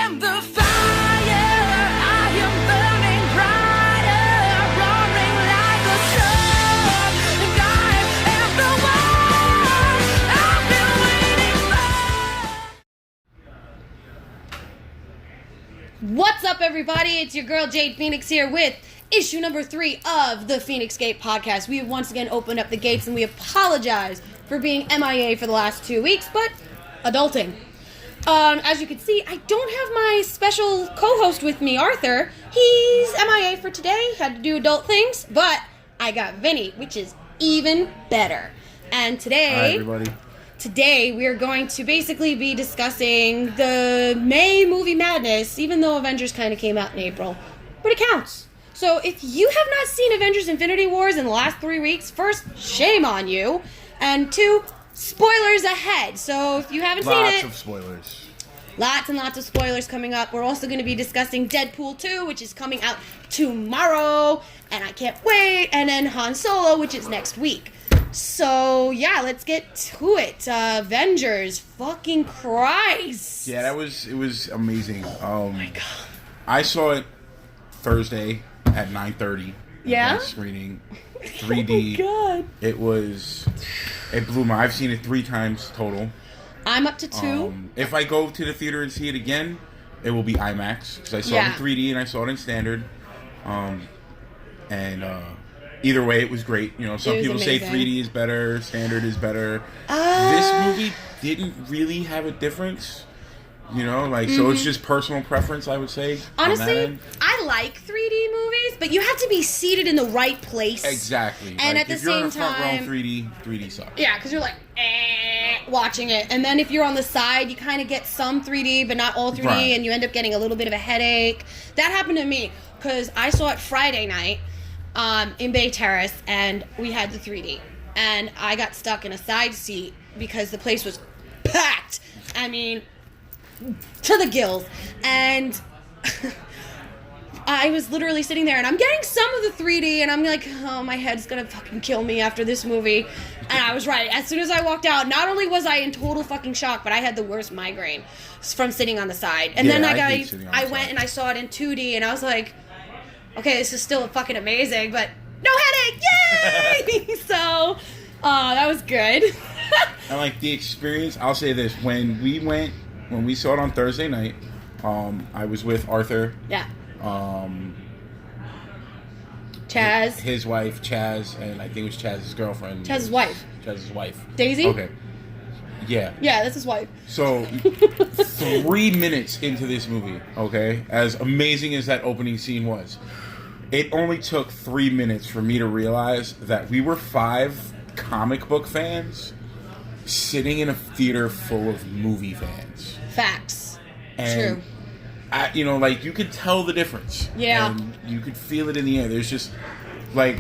am the fire, I am burning brighter, roaring like a storm, and I am the one I've been waiting for. What's up, everybody? It's your girl Jade Feinics here with issue number 3 of the Feinics Gate podcast. We have once again opened up the gates, and we apologize for being MIA for the last 2 weeks, but adulting. As you can see, I don't have my special co-host with me, Arthur. He's MIA for today, had to do adult things, but I got Vinny, which is even better. And today... Hi, everybody. Today, we are going to basically be discussing the May movie madness, even though Avengers kind of came out in April. But it counts. So if you have not seen Avengers Infinity Wars in the last 3 weeks, first, shame on you. And 2, spoilers ahead. So if you haven't seen it... Lots of spoilers. Lots and lots of spoilers coming up. We're also going to be discussing Deadpool 2, which is coming out tomorrow. And I can't wait. And then Han Solo, which is next week. So, yeah, let's get to it. Avengers, fucking Christ. Yeah, it was amazing. Oh my God. I saw it Thursday at 9:30. Yeah? Screening, 3D. Oh my God. It blew my... I've seen it 3 times total. I'm up to 2. If I go to the theater and see it again, it will be IMAX. Because I saw it in 3D and I saw it in standard. Either way, it was great. You know, some people say 3D is better, standard is better. This movie didn't really have a difference. You know, like, so it's just personal preference, I would say. Honestly, I like 3D movies, but you have to be seated in the right place. Exactly. And like, at the if you're in same a front time... row 3D sucks. Yeah, because you're like, watching it. And then if you're on the side, you kind of get some 3D, but not all 3D, Right. and you end up getting a little bit of a headache. That happened to me, because I saw it Friday night in Bay Terrace, and we had the 3D. And I got stuck in a side seat because the place was packed. I mean, to the gills. And I was literally sitting there, and I'm getting some of the 3D, and I'm like, oh, my head's gonna fucking kill me after this movie. And I was right. As soon as I walked out, not only was I in total fucking shock, but I had the worst migraine from sitting on the side. And then I went and I saw it in 2D, and I was like, okay, this is still fucking amazing, but no headache! Yay! So, that was good. And like the experience, I'll say this: when we saw it on Thursday night, I was with Arthur. Yeah. Chaz. His wife, Chaz, and I think it was Chaz's girlfriend. Chaz's wife. Chaz's wife. Daisy? Okay. Yeah. Yeah, that's his wife. So, 3 minutes into this movie, okay, as amazing as that opening scene was, it only took 3 minutes for me to realize that we were 5 comic book fans sitting in a theater full of movie fans. Facts. And true. You know, like, you could tell the difference. Yeah. And you could feel it in the air. There's just, like...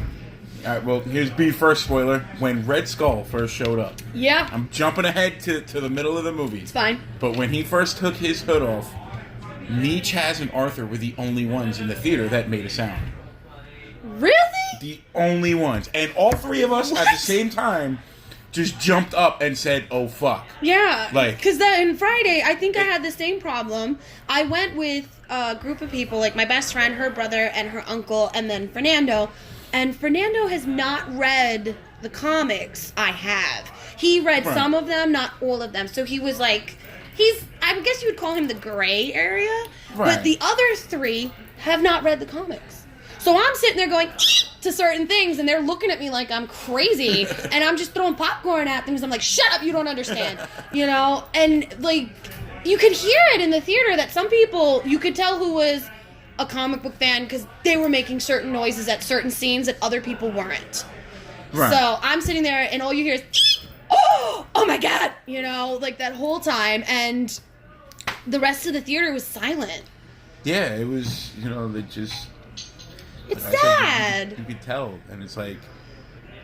well, here's the first spoiler. When Red Skull first showed up. Yeah. I'm jumping ahead to the middle of the movie. It's fine. But when he first took his hood off, me, Chaz, and Arthur were the only ones in the theater that made a sound. Really? The only ones. And all 3 of us at the same time just jumped up and said, oh, fuck. Yeah. Like, because then Friday, I think I had the same problem. I went with a group of people, like my best friend, her brother, and her uncle, and then Fernando. And Fernando has not read the comics I have. He read some of them, not all of them. So he was like, I guess you would call him the gray area. Right. But the other 3 have not read the comics. So I'm sitting there going to certain things, and they're looking at me like I'm crazy. And I'm just throwing popcorn at them because I'm like, shut up, you don't understand. You know? And, like, you could hear it in the theater that some people, you could tell who was a comic book fan because they were making certain noises at certain scenes that other people weren't. Right. So I'm sitting there, and all you hear is, oh my God, you know, like that whole time, and the rest of the theater was silent. Yeah, it was, you know, they just... It's sad. You could tell, and it's like,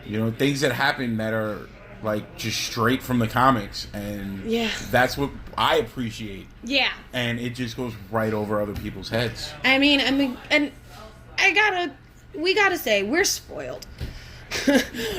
you know, things that happen that are like just straight from the comics, and that's what I appreciate. Yeah, and it just goes right over other people's heads. I mean, and we gotta say, we're spoiled.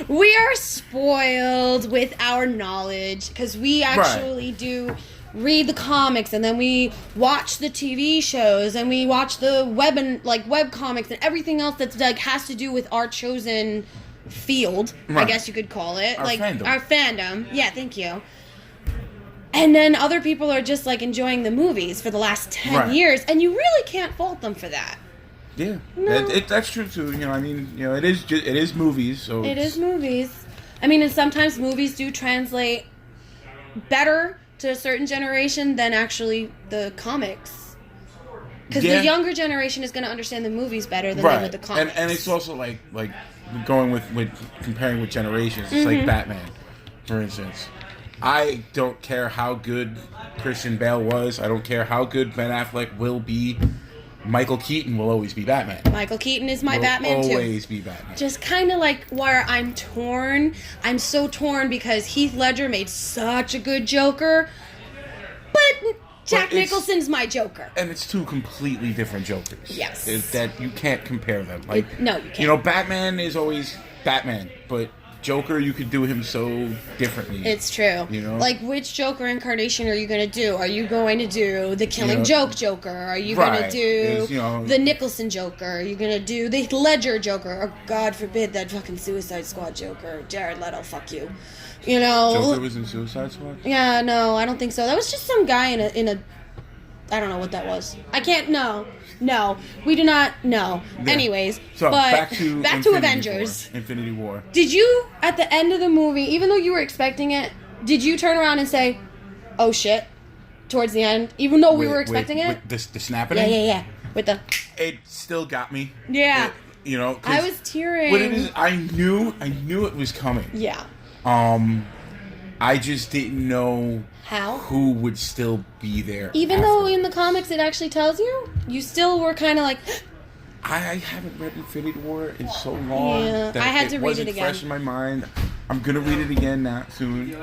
We are spoiled with our knowledge because we actually do read the comics, and then we watch the TV shows, and we watch the web comics and everything else that's like has to do with our chosen field, I guess you could call it, our fandom. Our fandom. Yeah, thank you. And then other people are just like enjoying the movies for the last 10 years, and you really can't fault them for that. Yeah, No. that's true too. You know, I mean, you know, it is movies. So It is movies. I mean, and sometimes movies do translate better to a certain generation than actually the comics. Because the younger generation is going to understand the movies better than they would the comics. And it's also like going with comparing with generations. It's like Batman, for instance. I don't care how good Christian Bale was. I don't care how good Ben Affleck will be. Michael Keaton will always be Batman. Michael Keaton is my Batman too. Always be Batman. Just kind of like where I'm torn. I'm so torn because Heath Ledger made such a good Joker, but Jack Nicholson's my Joker. And it's two completely different Jokers. Yes. That you can't compare them. Like no, you can't. You know, Batman is always Batman, but Joker, you could do him so differently. It's true. You know? Like, which Joker incarnation are you going to do? Are you going to do the Killing Joke Joker? Are you going to do the Nicholson Joker? Are you going to do the Ledger Joker? Or, God forbid, that fucking Suicide Squad Joker. Jared Leto, fuck you. You know? Joker was in Suicide Squad? Yeah, no, I don't think so. That was just some guy in a I don't know what that was. I can't, no, we do not know. Yeah. Anyways, so but back to Avengers. Infinity War. Did you, at the end of the movie, even though you were expecting it, did you turn around and say, oh shit, towards the end, even though we were expecting it? With the snapping? Yeah. With the... It still got me. Yeah. You know, I was tearing. What it is, I knew it was coming. Yeah. I just didn't know how who would still be there. Even though in the comics it actually tells you, you still were kind of like. I haven't read Infinity War in so long. Yeah, that I had to read it wasn't again. fresh in my mind. I'm gonna read it again soon.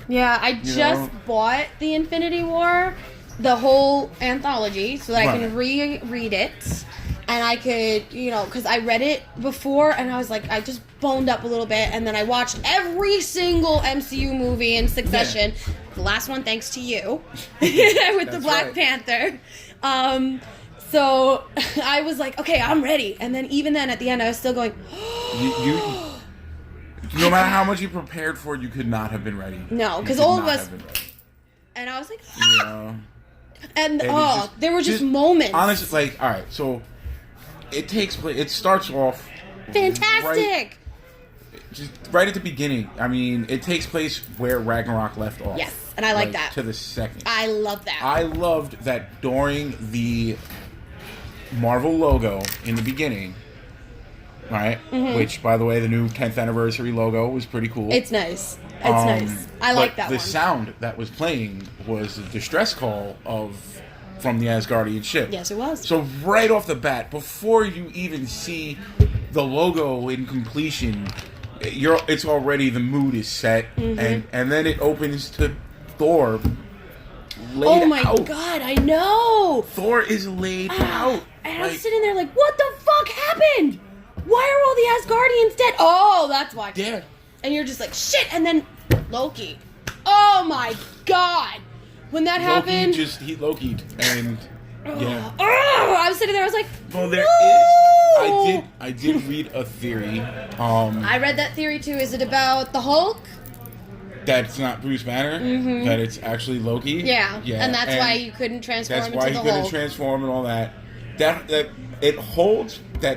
Yeah, I just bought the Infinity War, the whole anthology, so that I can reread it. And I could, you know, because I read it before, and I was like, I just boned up a little bit, and then I watched every single MCU movie in succession. Yeah. The last one, thanks to you, with the Black Panther. So I was like, okay, I'm ready. And then even then, at the end, I was still going, no matter how much you prepared for it, you could not have been ready. No, because all of us, and I was like, and there were just moments. Honestly, like, all right, so it starts off fantastic. Right at the beginning. I mean, it takes place where Ragnarok left off. Yes, and I like that. To the second. I love that. I loved that during the Marvel logo in the beginning, right? Mm-hmm. Which, by the way, the new 10th anniversary logo was pretty cool. It's nice. It's nice. I like that one. The sound that was playing was the distress call from the Asgardian ship. Yes, it was. So right off the bat, before you even see the logo in completion, it's already, the mood is set, and then it opens to Thor laid out. Oh my god, I know! Thor is laid out. And I was sitting there like, what the fuck happened? Why are all the Asgardians dead? Oh, that's why. Yeah. And you're just like, shit, and then Loki. Oh my god! When that happened... He Loki'd, and... Yeah. I was sitting there, I was like, well, there is... I did read a theory. I read that theory too. Is it about the Hulk? That's not Bruce Banner. Mm-hmm. That it's actually Loki. Yeah. And that's why you couldn't transform into the Hulk. That's why he couldn't transform and all that. That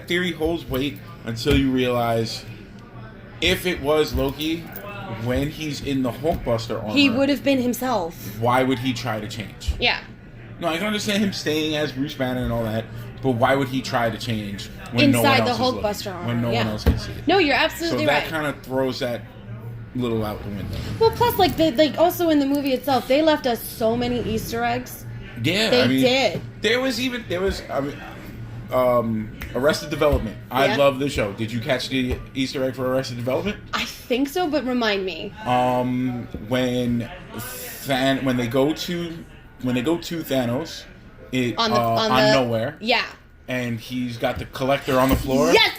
theory holds weight until you realize if it was Loki, when he's in the Hulkbuster armor, he would have been himself. Why would he try to change? Yeah. No, I can understand him staying as Bruce Banner and all that, but why would he try to change when inside no one else the Hulkbuster armor? When no one else can see it. No, you're absolutely right. So that kind of throws that little out the window. Well, plus, like also in the movie itself, they left us so many Easter eggs. Yeah, they did. There was Arrested Development. I love the show. Did you catch the Easter egg for Arrested Development? I think so, but remind me. When they go to Thanos, on Nowhere. Yeah. And he's got the collector on the floor. Yes,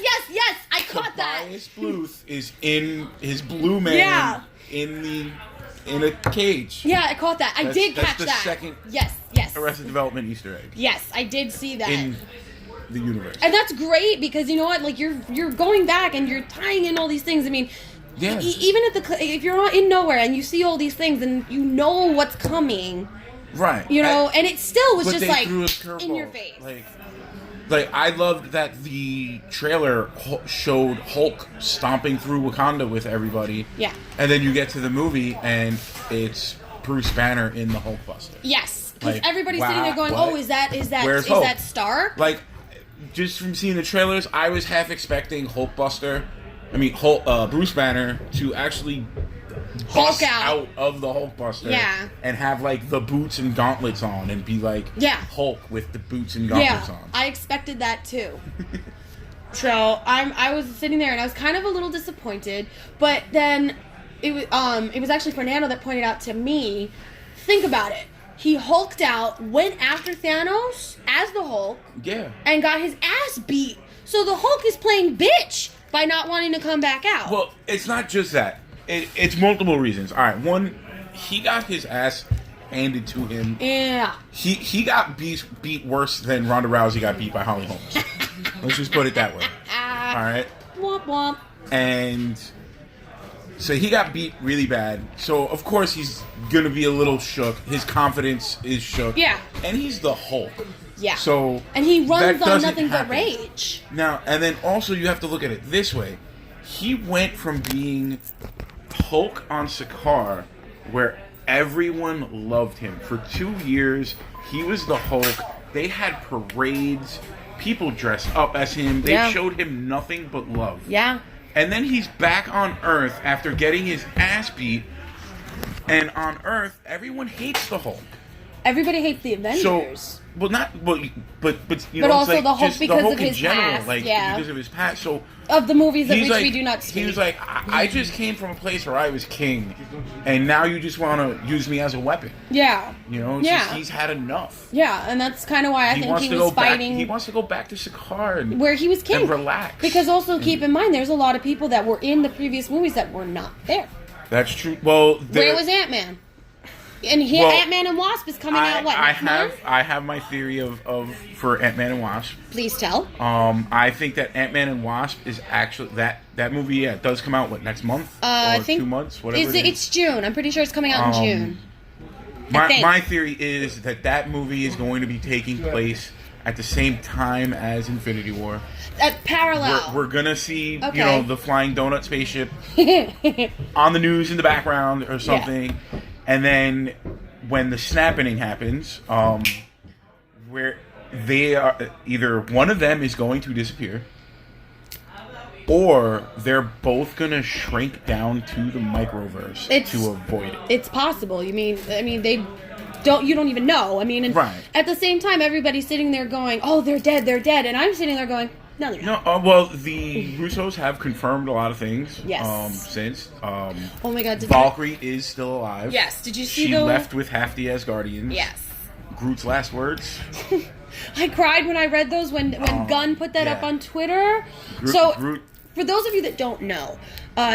I caught that. Tobias Bluth is in his Blue Man in in a cage. Yeah, I caught that. I did That's catch the that. second Yes. Arrested Development Easter egg. Yes, I did see that. In the universe. And that's great because you know what? Like you're going back and you're tying in all these things. I mean, Yeah. even if you're in nowhere and you see all these things and you know what's coming, Right. you know, and it still was but just they like threw a curveball. in your face. Like I loved that the trailer showed Hulk stomping through Wakanda with everybody. Yeah. And then you get to the movie and it's Bruce Banner in the Hulkbuster. Yes, because Like, everybody's wow, sitting there going, what? "Oh, is that Where's Hulk? Stark?" Like, just from seeing the trailers, I was half expecting Bruce Banner to actually bust out of the Hulkbuster, Yeah. and have like the boots and gauntlets on, and be like, Yeah. Hulk with the boots and Yeah, gauntlets on. I expected that too. So I was sitting there and I was kind of a little disappointed, but then it was actually Fernando that pointed out to me. Think about it. He hulked out, went after Thanos as the Hulk, Yeah. and got his ass beat. So the Hulk is playing bitch by not wanting to come back out. Well, it's not just that. It's multiple reasons. All right, one, he got his ass handed to him. Yeah. He got beat worse than Ronda Rousey got beat by Holly Holmes. Let's just put it that way. All right. Womp womp. And so he got beat really bad. So of course he's gonna be a little shook. His confidence is shook. Yeah. And he's the Hulk. Yeah. So and he runs that on doesn't nothing but happen. rage. Now, and then also you have to look at it this way. He went from being Hulk on Sakaar, where everyone loved him. For 2 years, he was the Hulk. They had parades. People dressed up as him. They Yeah. showed him nothing but love. Yeah. And then he's back on Earth after getting his ass beat. And on Earth, everyone hates the Hulk. Everybody hates the Avengers. Well, not, but you But know, also it's like the Hulk just because the Hulk of in his general, past, like yeah. because of his past. So Of the movies of he's which like, we do not speak. he was like, I just came from a place where I was king, and now you just want to use me as a weapon. Yeah. You know, it's Yeah. just, he's had enough. Yeah, and that's kind of why I think he was fighting He wants to go back to Sakaar and, where he was king. and relax. Because also keep in mind, there's a lot of people that were in the previous movies that were not there. That's true. Well, Where was Ant-Man? And Ant-Man and Wasp is coming out what? Next month? I have my theory of for Ant-Man and Wasp. Please tell. I think that Ant-Man and Wasp is actually that movie. Yeah, it does come out next month or I think 2 months, whatever. It's June. I'm pretty sure it's coming out in June. My theory is that movie is going to be taking place at the same time as Infinity War. Parallel. We're gonna see Okay. the flying donut spaceship on the news in the background or something, and then when the snapping happens, where they are either one of them is going to disappear, or they're both gonna shrink down to the microverse to avoid it. It's possible. I mean, they don't. You don't even know. I mean, and Right. at the same time, everybody's sitting there going, "Oh, they're dead. They're dead," and I'm sitting there going, "No, they're not." No, well, the Russos have confirmed a lot of things. Yes. Since Oh my God! Valkyrie is still alive. Yes. Did you see She the? left with half the Asgardians. Yes. Groot's last words. I cried when I read those when Gunn put that up on Twitter. Groot. For those of you that don't know,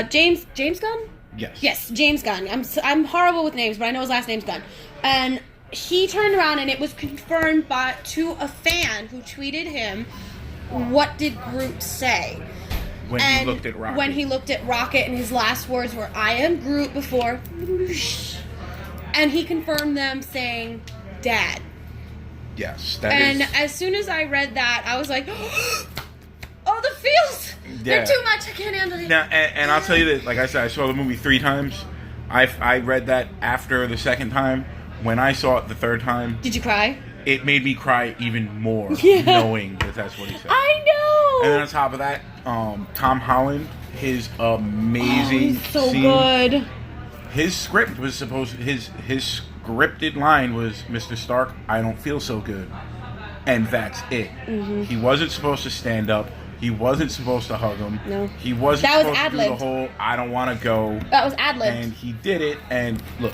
James Gunn. Yes. Yes, James Gunn. I'm horrible with names, but I know his last name's Gunn. And he turned around and it was confirmed to a fan who tweeted him, "What did Groot say?" When he looked at Rocket. When he looked at Rocket, and his last words were, "I am Groot," before, and he confirmed them saying, "Dad." Yes. And as soon as I read that, I was like, "Oh, the feels! They're too much. I can't handle it." Now, and I'll tell you this. Like I said, I saw the movie 3 times. I read that after the second time. When I saw it the third time, Did you cry? it made me cry even more, Yeah. knowing that that's what he said. I know. And then on top of that, Tom Holland, his amazing he's so scene. good. His script was his scripted line was, "Mr. Stark, I don't feel so good," and that's it. Mm-hmm. He wasn't supposed to stand up. He wasn't supposed to hug him. No. He wasn't That was supposed to do the ad-libbed. whole "I don't want to go," That was ad-libbed. and he did it. And look,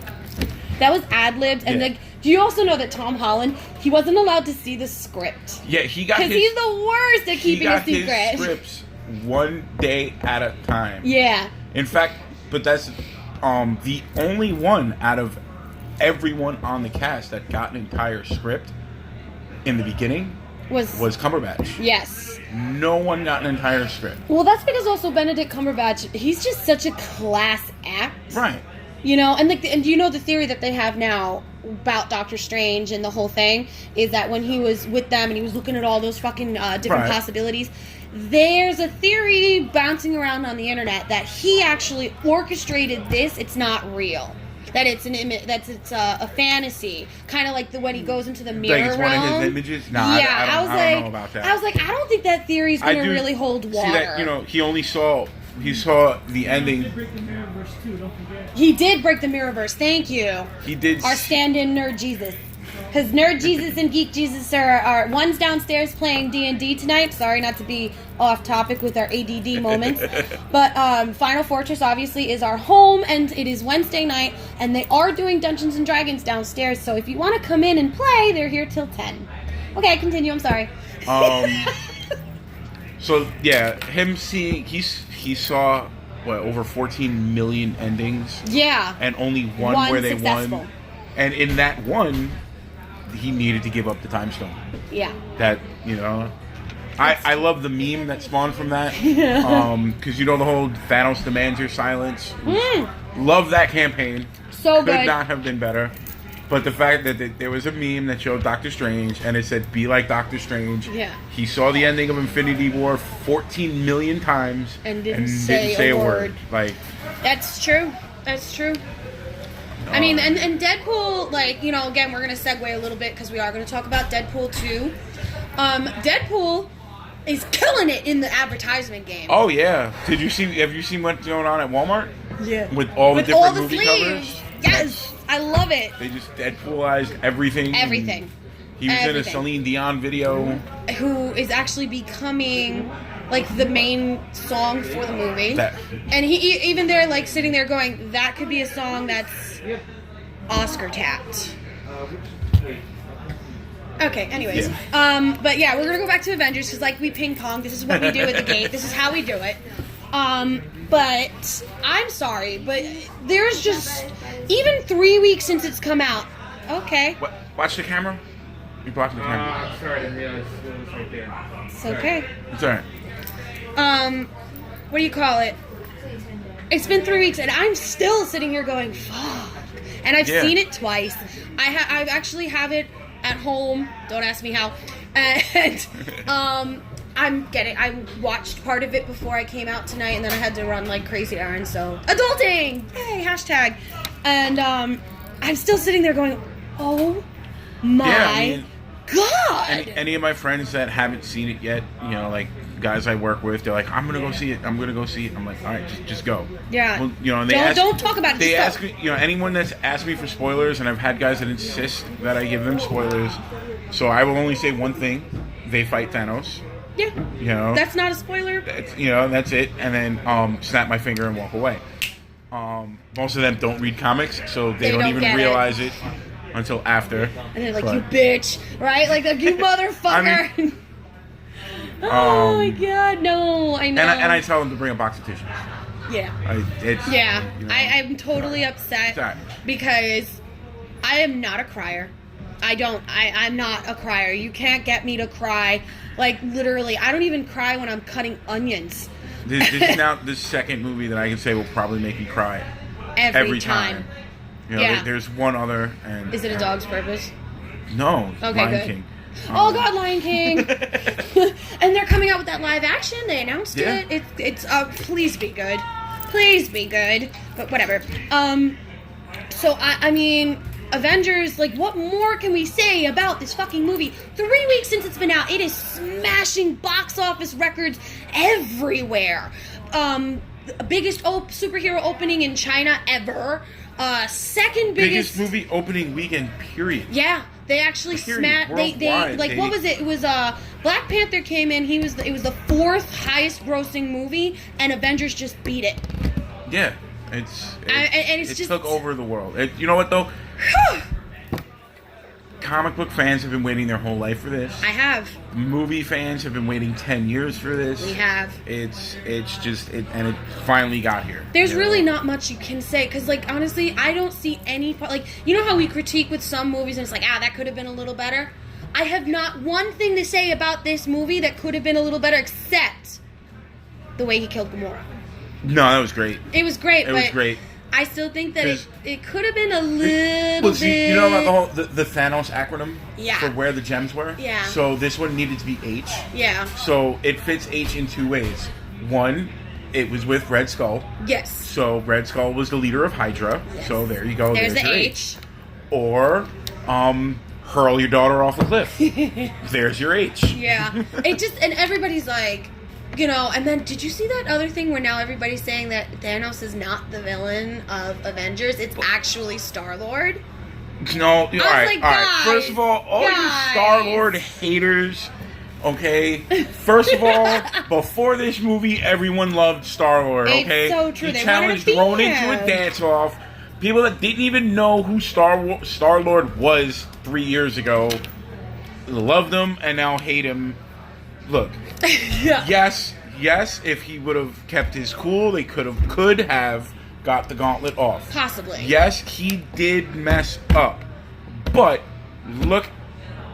That was ad-libbed. And Yeah. like, do you also know that Tom Holland, he wasn't allowed to see the script? yeah, he got Because his, he's the worst at he keeping a got secret. his scripts one day at a time. Yeah. In fact, but that's The only one out of everyone on the cast that got an entire script in the beginning was Cumberbatch. Yes. No one got an entire script. Well, that's because also Benedict Cumberbatch, he's just such a class act. Right. You know, and you know the theory that they have now about Doctor Strange and the whole thing is that when he was with them and he was looking at all those fucking different possibilities, there's a theory bouncing around on the internet that he actually orchestrated this. It's not real. That it's an image. It's a fantasy, kind of like when he goes into the mirror like it's realm. One of his images. Nah, yeah, I don't know about that. I was like, I don't think that theory is going to really hold water. See that? You know, he saw the ending. He did break the Mirrorverse. Thank you. He did. Our stand-in Nerd Jesus. Because Nerd Jesus and Geek Jesus are one's downstairs playing D&D tonight. Sorry not to be off topic with our ADD moments. But Final Fortress obviously is our home, and it is Wednesday night, and they are doing Dungeons & Dragons downstairs. So if you want to come in and play, they're here till 10. Okay, continue. I'm sorry. So yeah, him seeing he saw over 14 million endings. Yeah. And only one where they successful. won. And in that one, he needed to give up the time stone. Yeah. That, you know, I love the meme that spawned from that. Because you know the whole Thanos demands your silence. Love that campaign. So good. Could not have been better. But the fact that there was a meme that showed Doctor Strange and it said, "Be like Doctor Strange." Yeah. He saw the ending of Infinity War 14 million times and didn't say a word. Like, that's true. That's true. I mean, and Deadpool, like, you know, again, we're going to segue a little bit because we are going to talk about Deadpool 2. Deadpool is killing it in the advertisement game. Oh, yeah. Have you seen what's going on at Walmart? Yeah. With all the different movie sleeves. covers? Yes. I love it. They just Deadpoolized everything. Everything. He was in a Celine Dion video. Who is actually becoming, like, the main song for the movie. And he even there, like, sitting there going, that could be a song that's Oscar tapped. Okay, anyways. Yeah. But yeah, we're going to go back to Avengers because, like, we ping pong. This is what we do at the gate. This is how we do it. But I'm sorry, but there's just, even 3 weeks since it's come out. Okay. Watch the camera. You're blocking the camera. Sorry, I didn't realize it was right there. It's okay. It's alright. What do you call it? It's been 3 weeks, and I'm still sitting here going, fuck. And I've seen it twice. I actually have it at home. Don't ask me how. And I watched part of it before I came out tonight, and then I had to run like crazy errands. So adulting, yay, hashtag. And I'm still sitting there going, oh my god. Any of my friends that haven't seen it yet, you know, like guys I work with, they're like, I'm gonna go see it. I'm gonna go see it. I'm like, all right, just go. Yeah. Well, you know, and they don't talk about it. They ask me, you know, anyone that's asked me for spoilers, and I've had guys that insist that I give them spoilers. So I will only say one thing: they fight Thanos. Yeah. You know, that's not a spoiler. That's it. And then snap my finger and walk away. Most of them don't read comimics, so they don't even realize it until after. And they're like, you bitch, right? Like you motherfucker. I mean, oh my god, no, I know. And I tell them to bring a box of tissues. Yeah. I'm totally upset because I am not a crier. I'm not a crier. You can't get me to cry. Like, literally, I don't even cry when I'm cutting onions. This is now the second movie that I can say will probably make me cry. Every time. You know, there's one other. And is it A Dog's Purpose? No. Okay, Lion good. King. Oh God, Lion King! And they're coming out with that live action. They announced it. It's please be good. Please be good. But whatever. So I mean, Avengers, like, what more can we say about this fucking movie? 3 weeks since it's been out, it is smashing box office records everywhere. Biggest superhero opening in China ever. Second biggest movie opening weekend, period. Yeah, they actually smashed. What was it? It was Black Panther came in. It was the fourth highest grossing movie, and Avengers just beat it. Yeah, it took over the world. You know what though? comic book fans have been waiting their whole life for this. I have. Movie fans have been waiting 10 years for this. We have. It's just and it finally got here. There's really not much you can say because, like, honestly, I don't see any like, you know how we critique with some movies and it's like, that could have been a little better. I have not one thing to say about this movie that could have been a little better except the way he killed Gamora. No, that was great. It was great. It was great. I still think that it could have been a little bit. You know about the Thanos acronym? Yeah. For where the gems were? Yeah. So this one needed to be H. Yeah. So it fits H in two ways. One, it was with Red Skull. Yes. So Red Skull was the leader of Hydra. Yes. So there you go. There's the your H. Or, hurl your daughter off a cliff. There's your H. Yeah. It just, and everybody's like, you know, and then did you see that other thing where now everybody's saying that Thanos is not the villain of Avengers? It's actually Star-Lord? No, all right. Guys, First of all you Star-Lord haters, okay? First of all, before this movie, everyone loved Star-Lord, okay? It's so true. He They challenged wanted to Ronan be to a him. dance-off. People that didn't even know who Star-Lord was 3 years ago loved him and now hate him. Look, Yeah. yes, if he would have kept his cool, they could have got the gauntlet off. Possibly. Yes, he did mess up, but look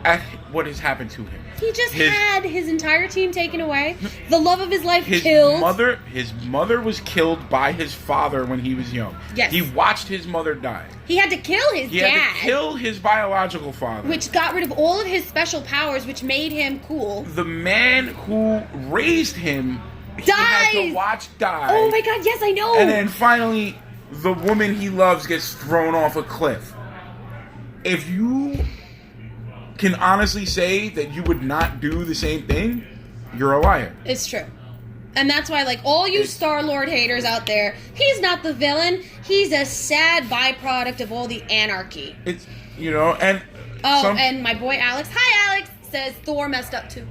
at what has happened to him. He just had his entire team taken away. The love of his life His killed. mother was killed by his father when he was young. Yes. He watched his mother die. He had to kill his He dad. had to kill his biological father. Which got rid of all of his special powers, which made him cool. The man who raised him he had to Dies! watch die. Oh my god, yes, I know! And then finally, the woman he loves gets thrown off a cliff. If you can honestly say that you would not do the same thing, you're a liar. It's true. And that's why, like, all you Star-Lord haters out there, he's not the villain. He's a sad byproduct of all the anarchy. It's, you know, and... and my boy Alex, hi Alex, says Thor messed up too.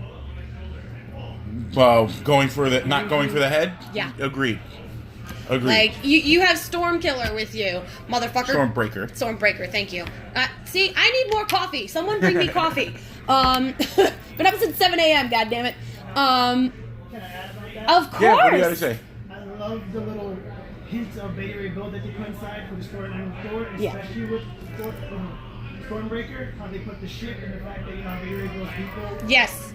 Well, not going for the head? Yeah. Agreed. Like, you have Stormkiller with you, motherfucker. Stormbreaker, thank you. See, I need more coffee. Someone bring me coffee. Been up since 7 a.m., goddammit. Can I add about that? Of course. Yeah, what do you gotta say? I love the little hints of Bay Area Gold that they put inside for the storyline of Thor, Yeah. especially with Stormbreaker, how they put the ship and the fact that, you know, Bay Area Gold's people. Yes.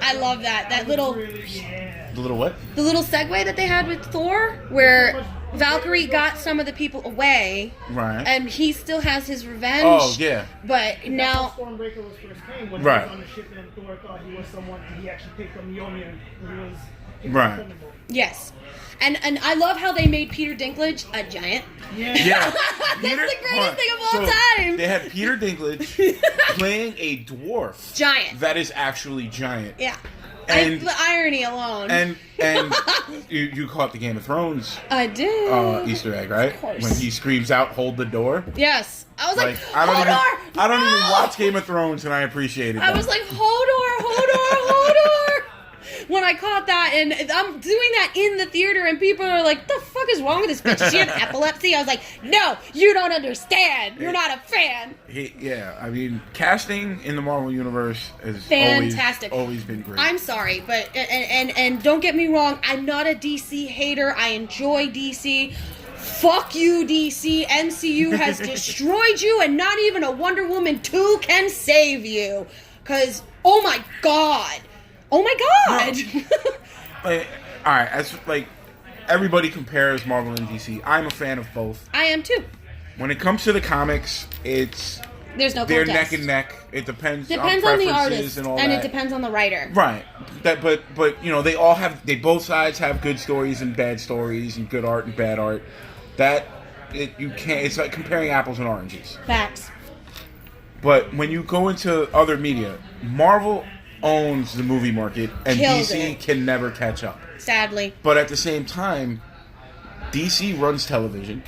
I love that. That little... The little what? The little segue that they had with Thor, where Valkyrie got some of the people away, Right. and he still has his revenge. Oh, yeah. But That's now, how Stormbreaker was first came when Right. he was on the ship and Thor thought he was someone, and he actually picked up Mjolnir because he was Right. vulnerable. yes, and I love how they made Peter Dinklage a giant. Yeah. Yeah. That's the greatest thing of all So, time. They had Peter Dinklage playing a dwarf. Giant. That is actually giant. Yeah. And- the irony alone. And you caught the Game of Thrones I did. Easter egg, right? Of course. When he screams out, "Hold the door." Yes. I was like, I don't Hodor! even No! watch Game of Thrones, and I appreciated I that. was like, Hodor! When I caught that, and I'm doing that in the theater, and people are like, the fuck is wrong with this bitch? Does she have epilepsy? I was like, no, you don't understand. You're not a fan. I mean, casting in the Marvel Universe is Fantastic. always been great. I'm sorry, but, and don't get me wrong, I'm not a DC hater. I enjoy DC. Fuck you, DC. MCU has destroyed you, and not even a Wonder Woman 2 can save you. Because, oh my god. Oh my god! Like, all right, as like everybody compares Marvel and DC, I'm a fan of both. I am too. When it comes to the comics, There's no they're contest. neck and neck. It depends on on the preferences artist, and all and that. it depends on the writer. Right. But you know, they both sides have good stories and bad stories and good art and bad art. You can't. It's like comparing apples and oranges. Facts. But when you go into other media, Marvel owns the movie market, and Killed DC it. can never catch up. Sadly. But at the same time, DC runs television.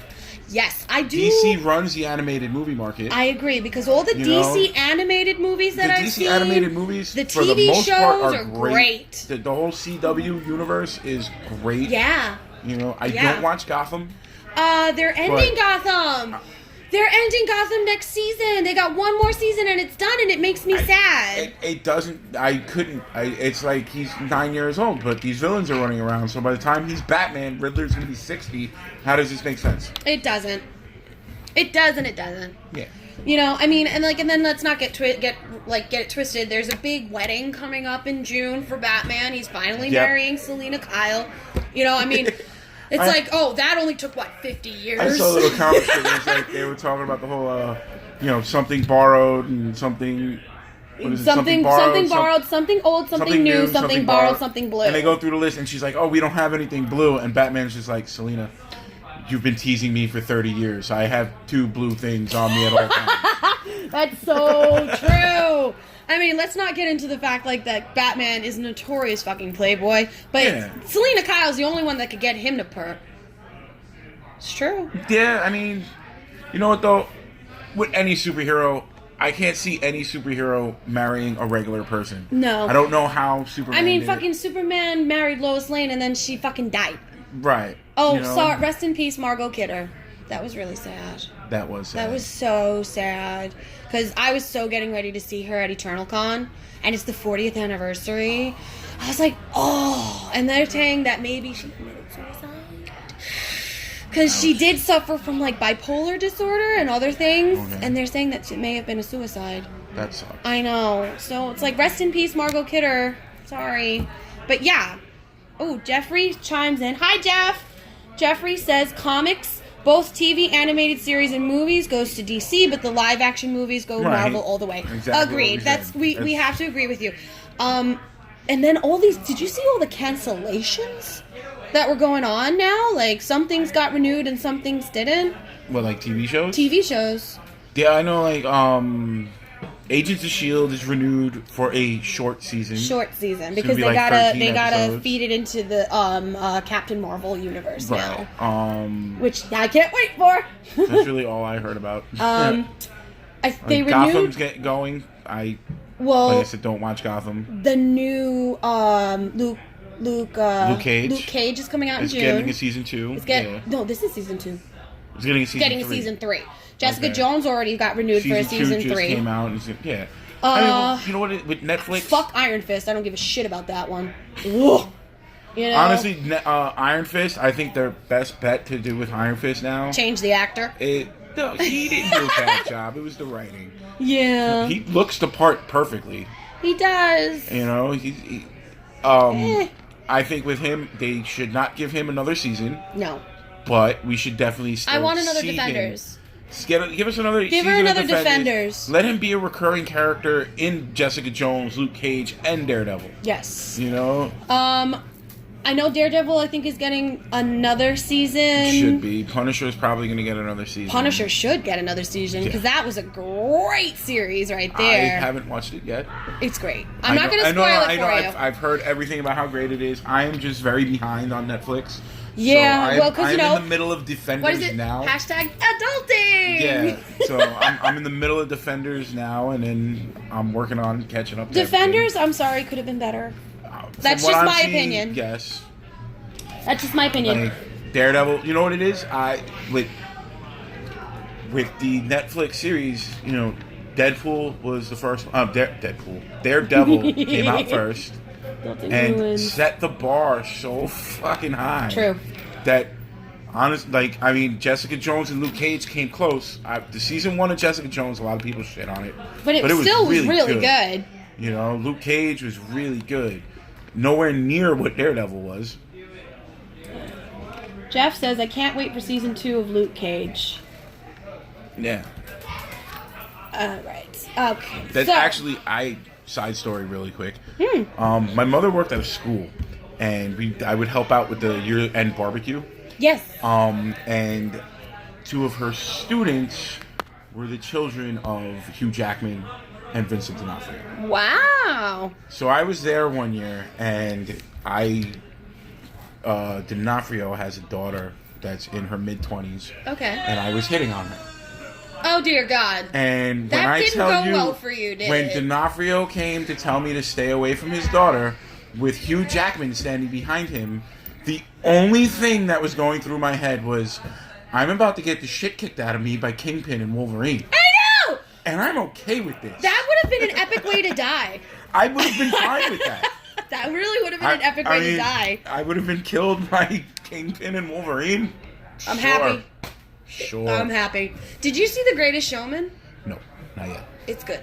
Yes, I do. DC runs the animated movie market. I agree, because all the You DC know, animated movies that the I've DC seen, animated movies, the for the TV most part, shows are great. The whole CW universe is great. Yeah. You know, I Yeah. don't watch Gotham. They're ending Gotham. They're ending Gotham next season. They got one more season and it's done, and it makes me sad. It doesn't. It's like he's 9 years old, but these villains are running around. So by the time he's Batman, Riddler's gonna be 60. How does this make sense? It doesn't. It doesn't. Yeah. You know, I mean, and then let's not get it twisted. There's a big wedding coming up in June for Batman. He's finally marrying Selena Kyle. You know, I mean. It's that only took, 50 years? I saw a little comic strip. It was like they were talking about the whole, something borrowed and something... What is it? Something borrowed, something old, something new, something borrowed, something blue. And they go through the list, and she's like, oh, we don't have anything blue. And Batman's just like, Selena, you've been teasing me for 30 years. I have 2 blue things on me at all times. That's so true. I mean, let's not get into the fact that Batman is a notorious fucking playboy, but Selena Kyle's the only one that could get him to purr. It's true. Yeah, I mean, you know what though? With any superhero, I can't see any superhero marrying a regular person. No. I don't know how Superman. I mean, did fucking it. Superman married Lois Lane and then she fucking died. Right. Oh, sorry. Rest in peace, Margot Kidder. That was really sad. That was sad. That was so sad. Because I was so getting ready to see her at EternalCon, and it's the 40th anniversary. I was like, oh. And they're saying that maybe she committed suicide. Because she did suffer from, bipolar disorder and other things, and they're saying that it may have been a suicide. That sucks. I know. So it's rest in peace, Margot Kidder. Sorry. But yeah. Oh, Jeffrey chimes in. Hi, Jeff. Jeffrey says comics... Both TV, animated series, and movies goes to DC, but the live-action movies go Marvel all the way. Exactly. Agreed. We have to agree with you. And then all these... Did you see all the cancellations that were going on now? Some things got renewed and some things didn't. What, TV shows? TV shows. Yeah, I know, Agents of S.H.I.E.L.D. is renewed for a short season. Because they gotta feed it into the Captain Marvel universe now. Which I can't wait for. That's really all I heard about. They renewed. Gotham's getting going. Like I said, don't watch Gotham. The new Luke Cage. Luke Cage is coming out in June. It's getting a season 2. No, this is season 2. It's getting a season 3. Jessica Jones already got renewed for a season 3. Just came out. I mean, you know what? With Netflix, fuck Iron Fist. I don't give a shit about that one. Ugh. You know? Honestly, Iron Fist. I think their best bet to do with Iron Fist now. Change the actor. No, he didn't do a bad job. It was the writing. Yeah. He looks the part perfectly. He does. You know, I think with him, they should not give him another season. No. But we should definitely still I want another see Defenders. Give us another Give her another Defenders. Let him be a recurring character in Jessica Jones, Luke Cage, and Daredevil. Yes. You know? I know Daredevil, I think, is getting another season. Should be. Punisher is probably going to get another season. Punisher should get another season, because that was a great series right there. I haven't watched it yet. It's great. I'm not going to spoil it for you. I've heard everything about how great it is. I am just very behind on Netflix. Yeah, so because I'm in the middle of Defenders what is it? now. Hashtag adulting. Yeah, so I'm in the middle of Defenders now, and then I'm working on catching up. Defenders, I'm sorry, could have been better. That's just my opinion. Yes. That's just my opinion. Daredevil, you know what it is? With the Netflix series, you know, Deadpool was the first. Daredevil came out first. And set the bar so fucking high. True. That, Jessica Jones and Luke Cage came close. The season 1 of Jessica Jones, a lot of people shit on it. But it still was really good. You know, Luke Cage was really good. Nowhere near what Daredevil was. Jeff says, I can't wait for season 2 of Luke Cage. Yeah. Right. Okay. That's actually, side story really quick. My mother worked at a school, and I would help out with the year-end barbecue. Yes. And 2 of her students were the children of Hugh Jackman and Vincent D'Onofrio. Wow. So I was there one year, and D'Onofrio has a daughter that's in her mid-20s. Okay. And I was hitting on her. Oh, dear God. And that when I didn't tell go you, well for you, did when it? D'Onofrio came to tell me to stay away from his daughter, with Hugh Jackman standing behind him, the only thing that was going through my head was, I'm about to get the shit kicked out of me by Kingpin and Wolverine. I know! And I'm okay with this. That would have been an epic way to die. I would have been fine with that. That really would have been an epic way to die. I would have been killed by Kingpin and Wolverine. I'm happy. Sure. I'm happy. Did you see The Greatest Showman? No, not yet. It's good.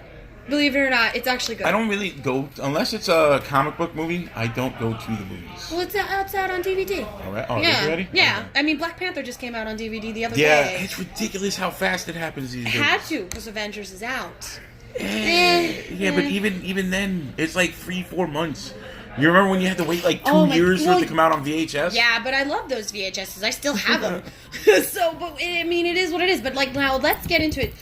Believe it or not, it's actually good. I don't really go, unless it's a comic book movie, I don't go to the movies. Well, it's out on DVD. All right. Oh, Yeah. is it ready? Yeah. Okay. I mean, Black Panther just came out on DVD the other Yeah, day. it's ridiculous how fast it happens these days. Had to, because Avengers is out. Yeah, but even then, it's like 3-4 months. You remember when you had to wait like 2 Oh my- years for well, it to come out on VHS? Yeah, but I love those VHSs. I still have them. So, but I mean, it is what it is. But like, now let's get into it.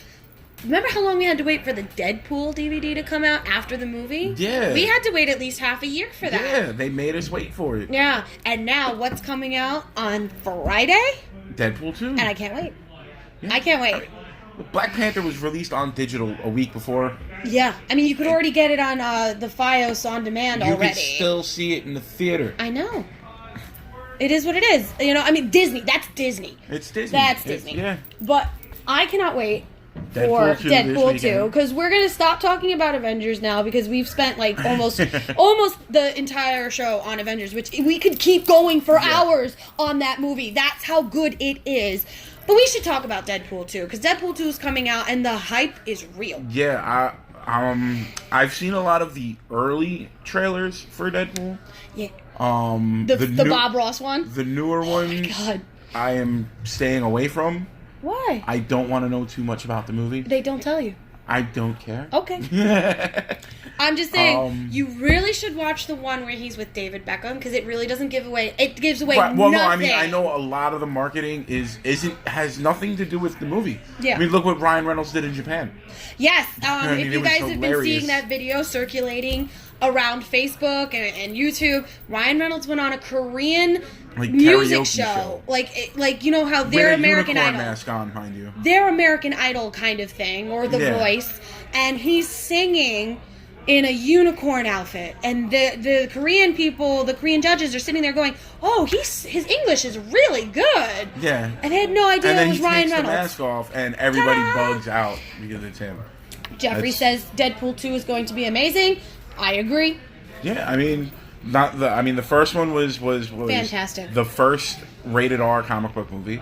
Remember how long we had to wait for the Deadpool DVD to come out after the movie? Yeah. We had to wait at least half a year for that. Yeah, they made us wait for it. Yeah. And now what's coming out on Friday? Deadpool 2. And I can't wait. Yeah. I can't wait. Black Panther was released on digital a week before. Yeah. I mean, you could already get it on the Fios on demand You already. could still see it in the theater. I know. It is what it is. You know, I mean, Disney. That's Disney. It's Disney. That's It's- Disney. Yeah. But I cannot wait for Deadpool 2 this Deadpool 2 weekend. because we're gonna stop talking about Avengers now because we've spent like almost the entire show on Avengers, which we could keep going for hours on that movie. That's how good it is. But we should talk about Deadpool 2 because Deadpool 2 is coming out and the hype is real. Yeah, I've seen a lot of the early trailers for Deadpool. Yeah. The Bob Ross one. The newer one, God. I am staying away from. Why? I don't want to know too much about the movie. They don't tell you. I don't care. Okay. I'm just saying, you really should watch the one where he's with David Beckham because it really doesn't give away. It gives away Well, no, I nothing. mean, I know a lot of the marketing has nothing to do with the movie. Yeah. I mean, look what Ryan Reynolds did in Japan. Yes, I mean, if it you was guys have been hilarious. seeing that video circulating around Facebook and YouTube, Ryan Reynolds went on a Korean Like music karaoke show. show. Like you know how they're With a American unicorn Idol. mask on, mind you. They're American Idol kind of thing, or The Yeah. Voice, and he's singing in a unicorn outfit, and the Korean people, the Korean judges are sitting there going, "Oh, his English is really good." Yeah. And they had no idea And it then was he Ryan takes the Reynolds. mask off, and everybody Ta-da! bugs out because it's him. Jeffrey That's- says Deadpool 2 is going to be amazing. I agree. Yeah, I mean, the first one was Fantastic. The first rated R comic book movie.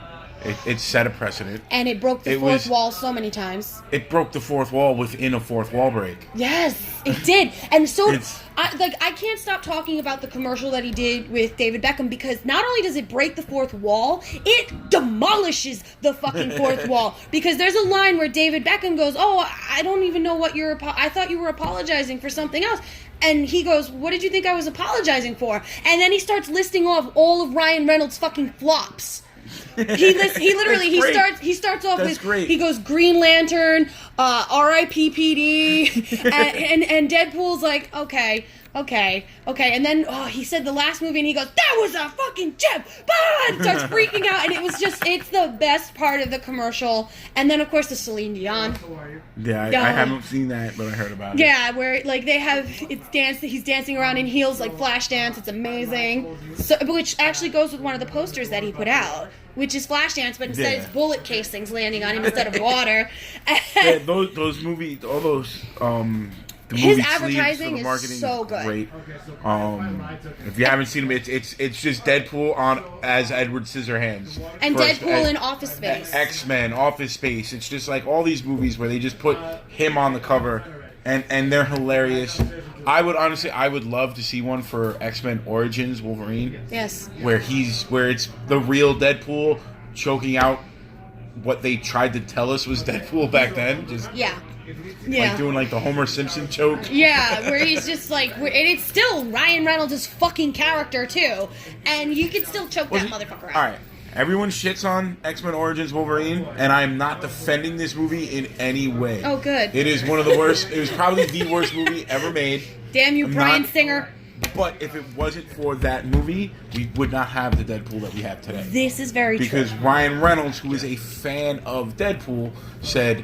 It set a precedent. And it broke the It fourth was- wall so many times. It broke the fourth wall within a fourth wall break. Yes, it did. And so It's- I can't stop talking about the commercial that he did with David Beckham because not only does it break the fourth wall, it demolishes the fucking fourth wall. Because there's a line where David Beckham goes, "Oh, I don't even know what I thought you were apologizing for something else." And he goes, "What did you think I was apologizing for?" And then he starts listing off all of Ryan Reynolds' fucking flops. He starts off That's with great. he goes Green Lantern, R.I.P. PD, and Deadpool's like okay, and then he said the last movie and he goes, "That was a fucking gem," and starts freaking out, and it's the best part of the commercial, and then of course the Celine Dion. Yeah, Yeah. I haven't seen that, but I heard about it. Yeah, where like they have he's dancing around in heels like flash dance. It's amazing. So, which actually goes with one of the posters that he put out, which is flash dance, but instead Yeah. it's bullet casings landing on him instead of water. Yeah, those movies, all those the His movie advertising sleeves for the is marketing so good. Great. If you haven't seen them, it's just Deadpool on as Edward Scissorhands And First, Deadpool in Office Space. X-Men, Office Space. It's just like all these movies where they just put him on the cover, and they're hilarious. I would love to see one for X-Men Origins Wolverine. Yes. Where it's the real Deadpool choking out what they tried to tell us was Deadpool back then. Just Yeah. Yeah. like doing like the Homer Simpson choke. Yeah, where he's just like, and it's still Ryan Reynolds' fucking character too, and you can still choke that motherfucker out. All right. Everyone shits on X-Men Origins Wolverine, and I'm not defending this movie in any way. Oh, good. It is one of the worst. It was probably the worst movie ever made. Damn you, I'm Bryan not- Singer. But if it wasn't for that movie, we would not have the Deadpool that we have today. This is very Because true. Ryan Reynolds, who is a fan of Deadpool, said,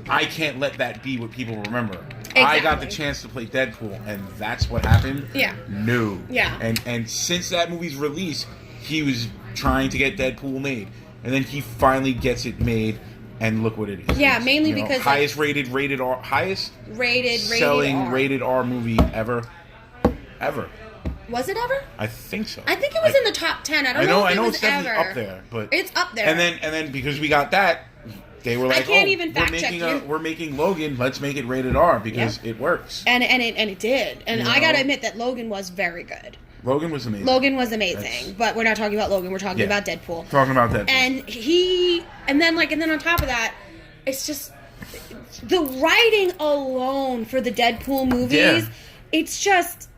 I can't let that be what people remember. I got the Exactly. chance to play Deadpool, and that's what happened? Yeah. No. Yeah. And since that movie's release, he was trying to get Deadpool made. and then he finally gets it made, and look what it is. Yeah, It's, mainly because, highest rated R, highest rated selling R. rated R movie ever. Was it ever? I think so. I think it was in the top 10. I don't know if it was it's definitely ever. up there, but It's up there. And then because we got that, they were like, can't even fact check you. we're making Logan. Let's make it rated R because it works. And it did. And You I gotta know? admit that Logan was very good. Logan was amazing. That's, but we're not talking about Logan. We're talking about Deadpool. Talking about Deadpool. And then on top of that, it's just the writing alone for the Deadpool movies. Yeah. It's just,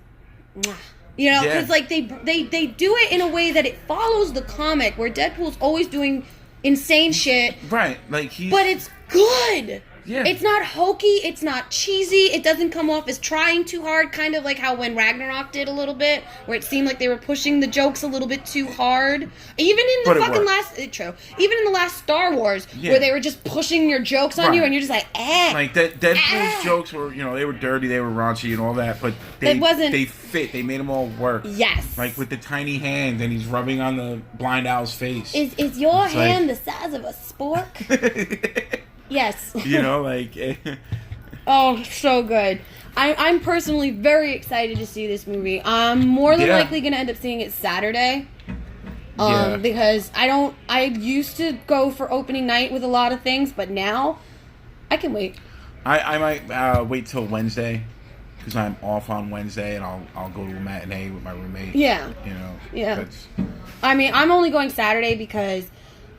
because like they do it in a way that it follows the comic, where Deadpool's always doing insane shit. Right, like but it's good. Yeah. It's not hokey. It's not cheesy. It doesn't come off as trying too hard, kind of like how when Ragnarok did a little bit, where it seemed like they were pushing the jokes a little bit too hard. Even in the even in the last Star Wars, where they were just pushing your jokes on you, and you're just like, Like Deadpool's jokes were, they were dirty, they were raunchy and all that, but they fit. They made them all work. Yes. Like with the tiny hand, and he's rubbing on the blind owl's face. Is your hand the size of a spork? Yes. Oh, so good. I'm personally very excited to see this movie. I'm more than likely going to end up seeing it Saturday. Because I used to go for opening night with a lot of things, but now I can wait. I might wait till Wednesday, because I'm off on Wednesday, and I'll go to a matinee with my roommate. Yeah. Yeah. I mean, I'm only going Saturday because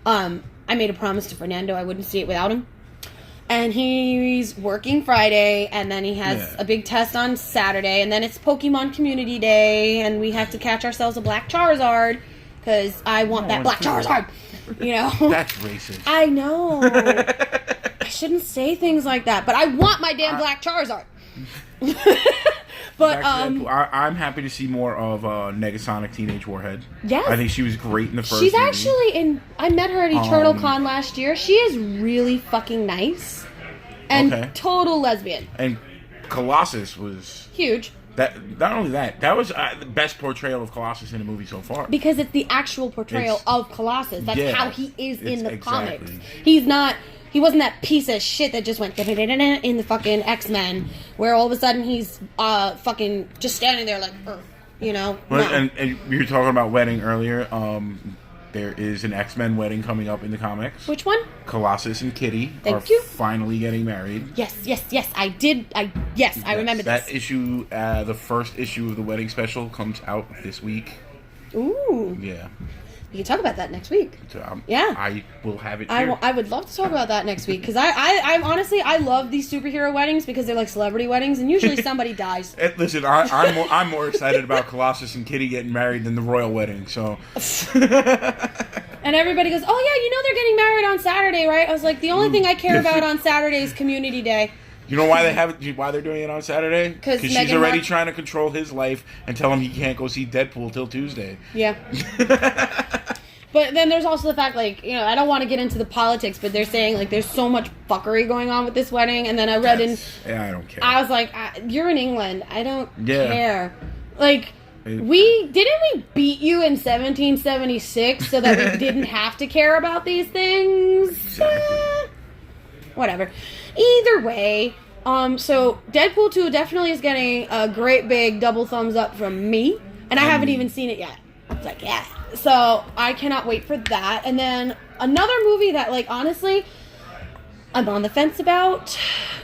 I made a promise to Fernando I wouldn't see it without him. And he's working Friday, and then he has a big test on Saturday, and then it's Pokemon Community Day, and we have to catch ourselves a Black Charizard, because I want that Black Charizard, That's racist. I know. I shouldn't say things like that, but I want my damn Black Charizard. But I'm happy to see more of Negasonic Teenage Warhead. Yes. I think she was great in the first She's movie. actually in... I met her at Eternal Con last year. She is really fucking nice. And total lesbian. And Colossus was... huge. Not only that was the best portrayal of Colossus in a movie so far. Because it's the actual portrayal of Colossus. That's how he is in the comics. Exactly. He wasn't that piece of shit that just went in the fucking X-Men, where all of a sudden he's fucking just standing there like, no. And you were talking about wedding earlier. There is an X-Men wedding coming up in the comics. Which one? Colossus and Kitty are finally getting married. Yes. I remember this. That issue, the first issue of the wedding special, comes out this week. Ooh. Yeah. We can talk about that next week. So, I will have it here. I would love to talk about that next week, because I honestly, I love these superhero weddings because they're like celebrity weddings, and usually somebody dies. Listen, I'm more excited about Colossus and Kitty getting married than the royal wedding. So, and everybody goes, "Oh yeah, they're getting married on Saturday, right?" I was like, "The only thing I care about on Saturday is Community Day." You know why they're doing it on Saturday? Because she's already trying to control his life and tell him he can't go see Deadpool till Tuesday. Yeah. But then there's also the fact, I don't want to get into the politics, but they're saying, there's so much fuckery going on with this wedding. And then I read I don't care. I was like, you're in England. I don't care. We beat you in 1776 so that we didn't have to care about these things? Exactly. Whatever. Either way, so Deadpool 2 definitely is getting a great big double thumbs up from me, and I haven't even seen it yet. It's like, yeah. So I cannot wait for that. And then another movie that, honestly, I'm on the fence about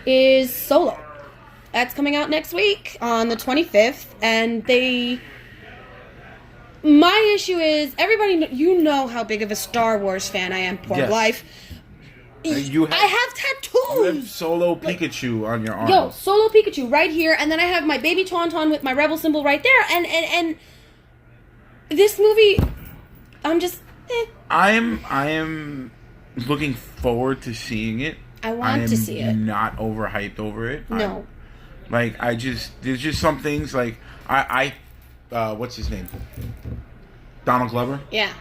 is Solo. That's coming out next week on the 25th, and my issue is, everybody, how big of a Star Wars fan I am, poor life. I have tattoos. You have Solo Pikachu on your arm. Yo, Solo Pikachu right here, and then I have my baby Tauntaun with my rebel symbol right there, and this movie, I'm just. I am looking forward to seeing it. I want to see it. Not overhyped over it. No. There's just some things what's his name? Donald Glover. Yeah.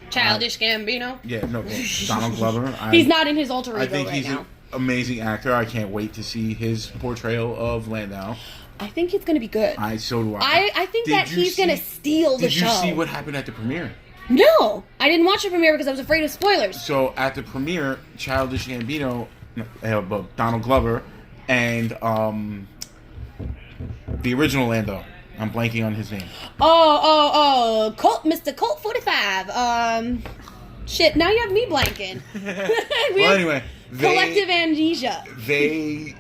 Childish Gambino. Yeah, no, Donald Glover. He's not in his alter ego I think right he's now. an amazing actor. I can't wait to see his portrayal of Landau. I think it's going to be good. So do I. I think that he's going to steal the show. Did you see what happened at the premiere? No, I didn't watch the premiere because I was afraid of spoilers. So at the premiere, Childish Gambino, Donald Glover, and the original Lando. I'm blanking on his name. Colt, Mr. Colt 45. Shit, now you have me blanking. Well, anyway, collective amnesia. They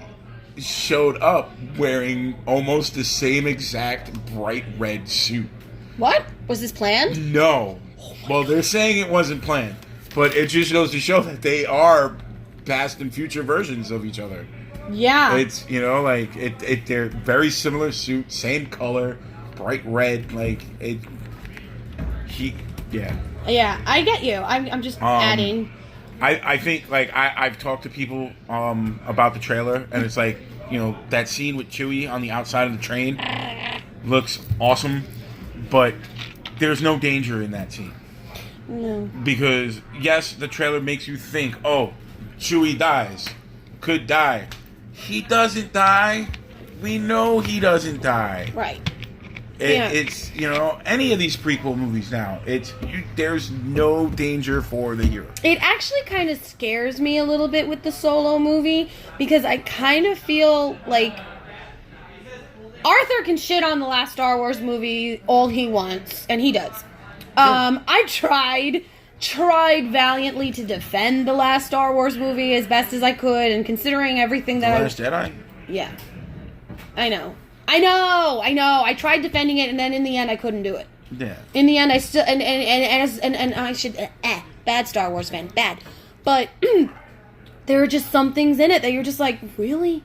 showed up wearing almost the same exact bright red suit. What? Was this planned? No. Well, they're saying it wasn't planned, but it just goes to show that they are past and future versions of each other. Yeah. It's, like, they're very similar suit, same color, bright red, Yeah, I get you. I'm just adding. I think, I've talked to people about the trailer, and it's like, that scene with Chewie on the outside of the train looks awesome, but there's no danger in that scene. No. Because, yes, the trailer makes you think, oh, Chewie dies. Could die. He doesn't die. We know he doesn't die. Right. It's, any of these prequel movies now, there's no danger for the hero. It actually kind of scares me a little bit with the Solo movie because I kind of feel like Arthur can shit on the last Star Wars movie all he wants, and he does. I tried valiantly to defend the last Star Wars movie as best as I could, and considering everything that The Last Jedi? Yeah. I know. I tried defending it, and then in the end, I couldn't do it. Yeah. In the end, I still and I should bad Star Wars fan, bad. But there are just some things in it that you're just like, really.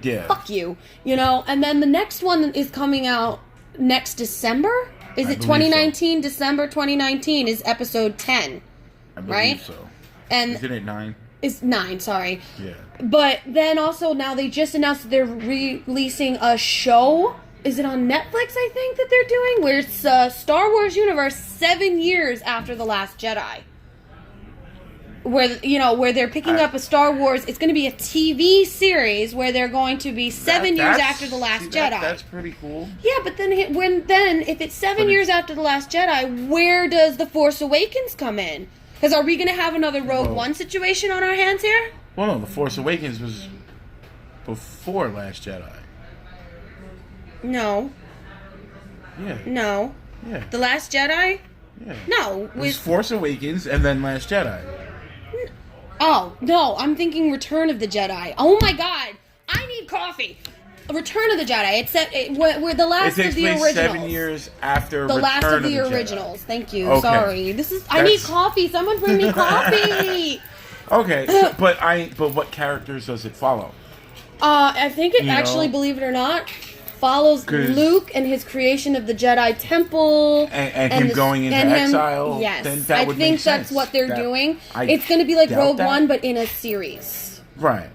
Yeah. Fuck you, And then the next one is coming out next December. Is it 2019? So. December 2019 is episode 10. I believe right? So. And isn't it 9? It's 9, sorry. Yeah. But then also now they just announced that they're releasing a show. Is it on Netflix, I think, that they're doing? Where it's Star Wars universe 7 years after The Last Jedi. Where they're picking up a Star Wars. It's going to be a TV series where they're going to be 7 years after The Last Jedi. That's pretty cool. Yeah, but then if it's 7 years after The Last Jedi, where does The Force Awakens come in? Because are we going to have another Rogue One situation on our hands here? Well, no, The Force Awakens was before Last Jedi. No. Yeah. No. Yeah. The Last Jedi? Yeah. No. It was Force Awakens and then Last Jedi. Oh, no. I'm thinking Return of the Jedi. Oh, my God. I need coffee. Return of the Jedi. We're the last of the originals. 7 years after the Return last of the Jedi. originals. Thank you. Okay. Sorry. I need coffee. Someone bring me coffee. Okay, so, but what characters does it follow? I think it actually, believe it or not, follows Luke and his creation of the Jedi Temple and him going into exile. Yes, then that would I think make that's sense. what they're doing. It's going to be like Rogue One, but in a series. Right.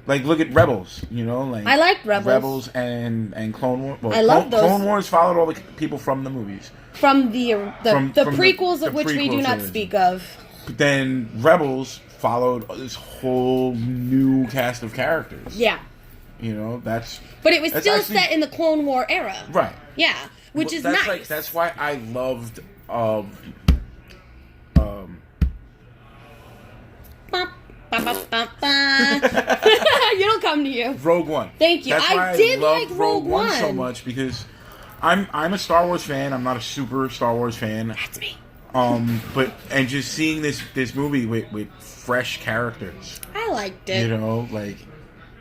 Look at Rebels. I liked Rebels. Rebels and Clone Wars. Well, I love those. Clone Wars followed all the people from the movies. From the prequels of which we do not speak of. But then Rebels followed this whole new cast of characters. Yeah. But it was still set in the Clone War era. Right. Yeah, which is nice. That's why I loved It'll come to you. Rogue One. Thank you. That's why I did love like Rogue One so much because I'm a Star Wars fan. I'm not a super Star Wars fan. That's me. But just seeing this movie with fresh characters. I liked it.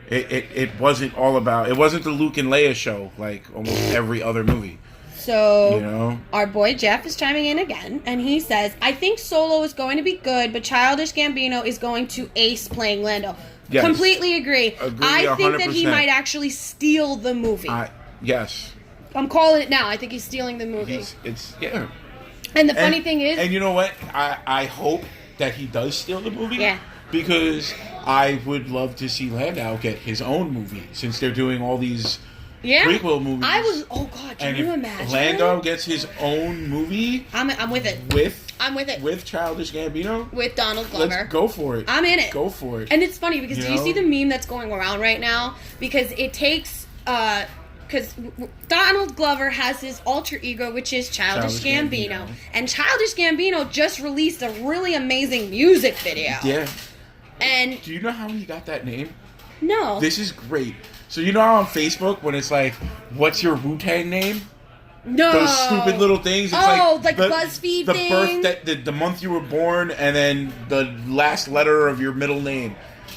It wasn't all about. It wasn't the Luke and Leia show like almost every other movie. So, our boy Jeff is chiming in again, and he says, I think Solo is going to be good, but Childish Gambino is going to ace playing Lando. Yes. Completely agree. I think that he might actually steal the movie. Yes. I'm calling it now. I think he's stealing the movie. Yeah. And the funny thing is... And you know what? I hope that he does steal the movie. Yeah. Because I would love to see Landau get his own movie, since they're doing all these... prequel movies. Can you imagine? Lando gets his own movie. I'm with it. I'm with it. With Childish Gambino. With Donald Glover. Let's go for it. I'm in it. Go for it. And it's funny because do you see the meme that's going around right now? Because it takes because Donald Glover has his alter ego, which is Childish Gambino. And Childish Gambino just released a really amazing music video. Yeah. And Do you know how he got that name? no. This is great. So you know how on Facebook when it's like, what's your Wu-Tang name? No. Those stupid little things. It's like the BuzzFeed the thing. the month you were born, and then the last letter of your middle name.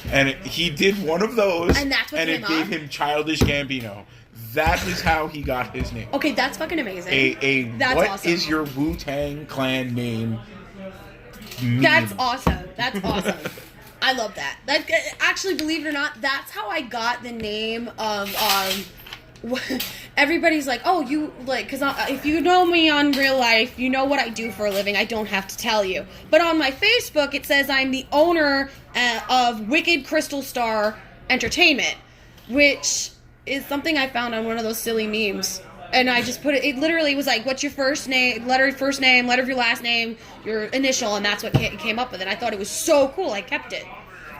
And he did one of those, And that's what and came it gave up? him Childish Gambino. That is how he got his name. Okay, that's fucking amazing. That's What awesome. is your Wu-Tang Clan name? Meme. That's awesome. That's awesome. I love that. That actually, believe it or not, that's how I got the name of everybody's like, oh, you like, because if you know me on real life, you know what I do for a living. I don't have to tell you. But on my Facebook, it says I'm the owner of Wicked Crystal Star Entertainment, which is something I found on one of those silly memes. And I just put it. It literally was like, "What's your first name? Letter of your last name, your initial," and that's what came up with it. I thought it was so cool. I kept it.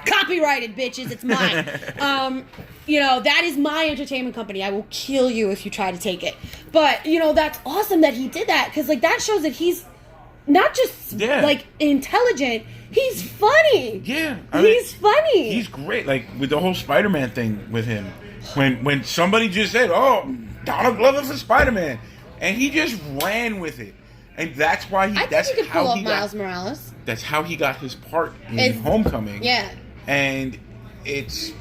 Copyrighted, bitches. It's mine. That is my entertainment company. I will kill you if you try to take it. But that's awesome that he did that because that shows that he's not just intelligent. He's funny. Yeah, he's funny. He's great. Like with the whole Spider-Man thing with him, when somebody just said, "Oh, Donald Glover for Spider-Man," and he just ran with it, and that's why he. I think he could pull off Miles Morales. That's how he got his part in Homecoming. Yeah, and it's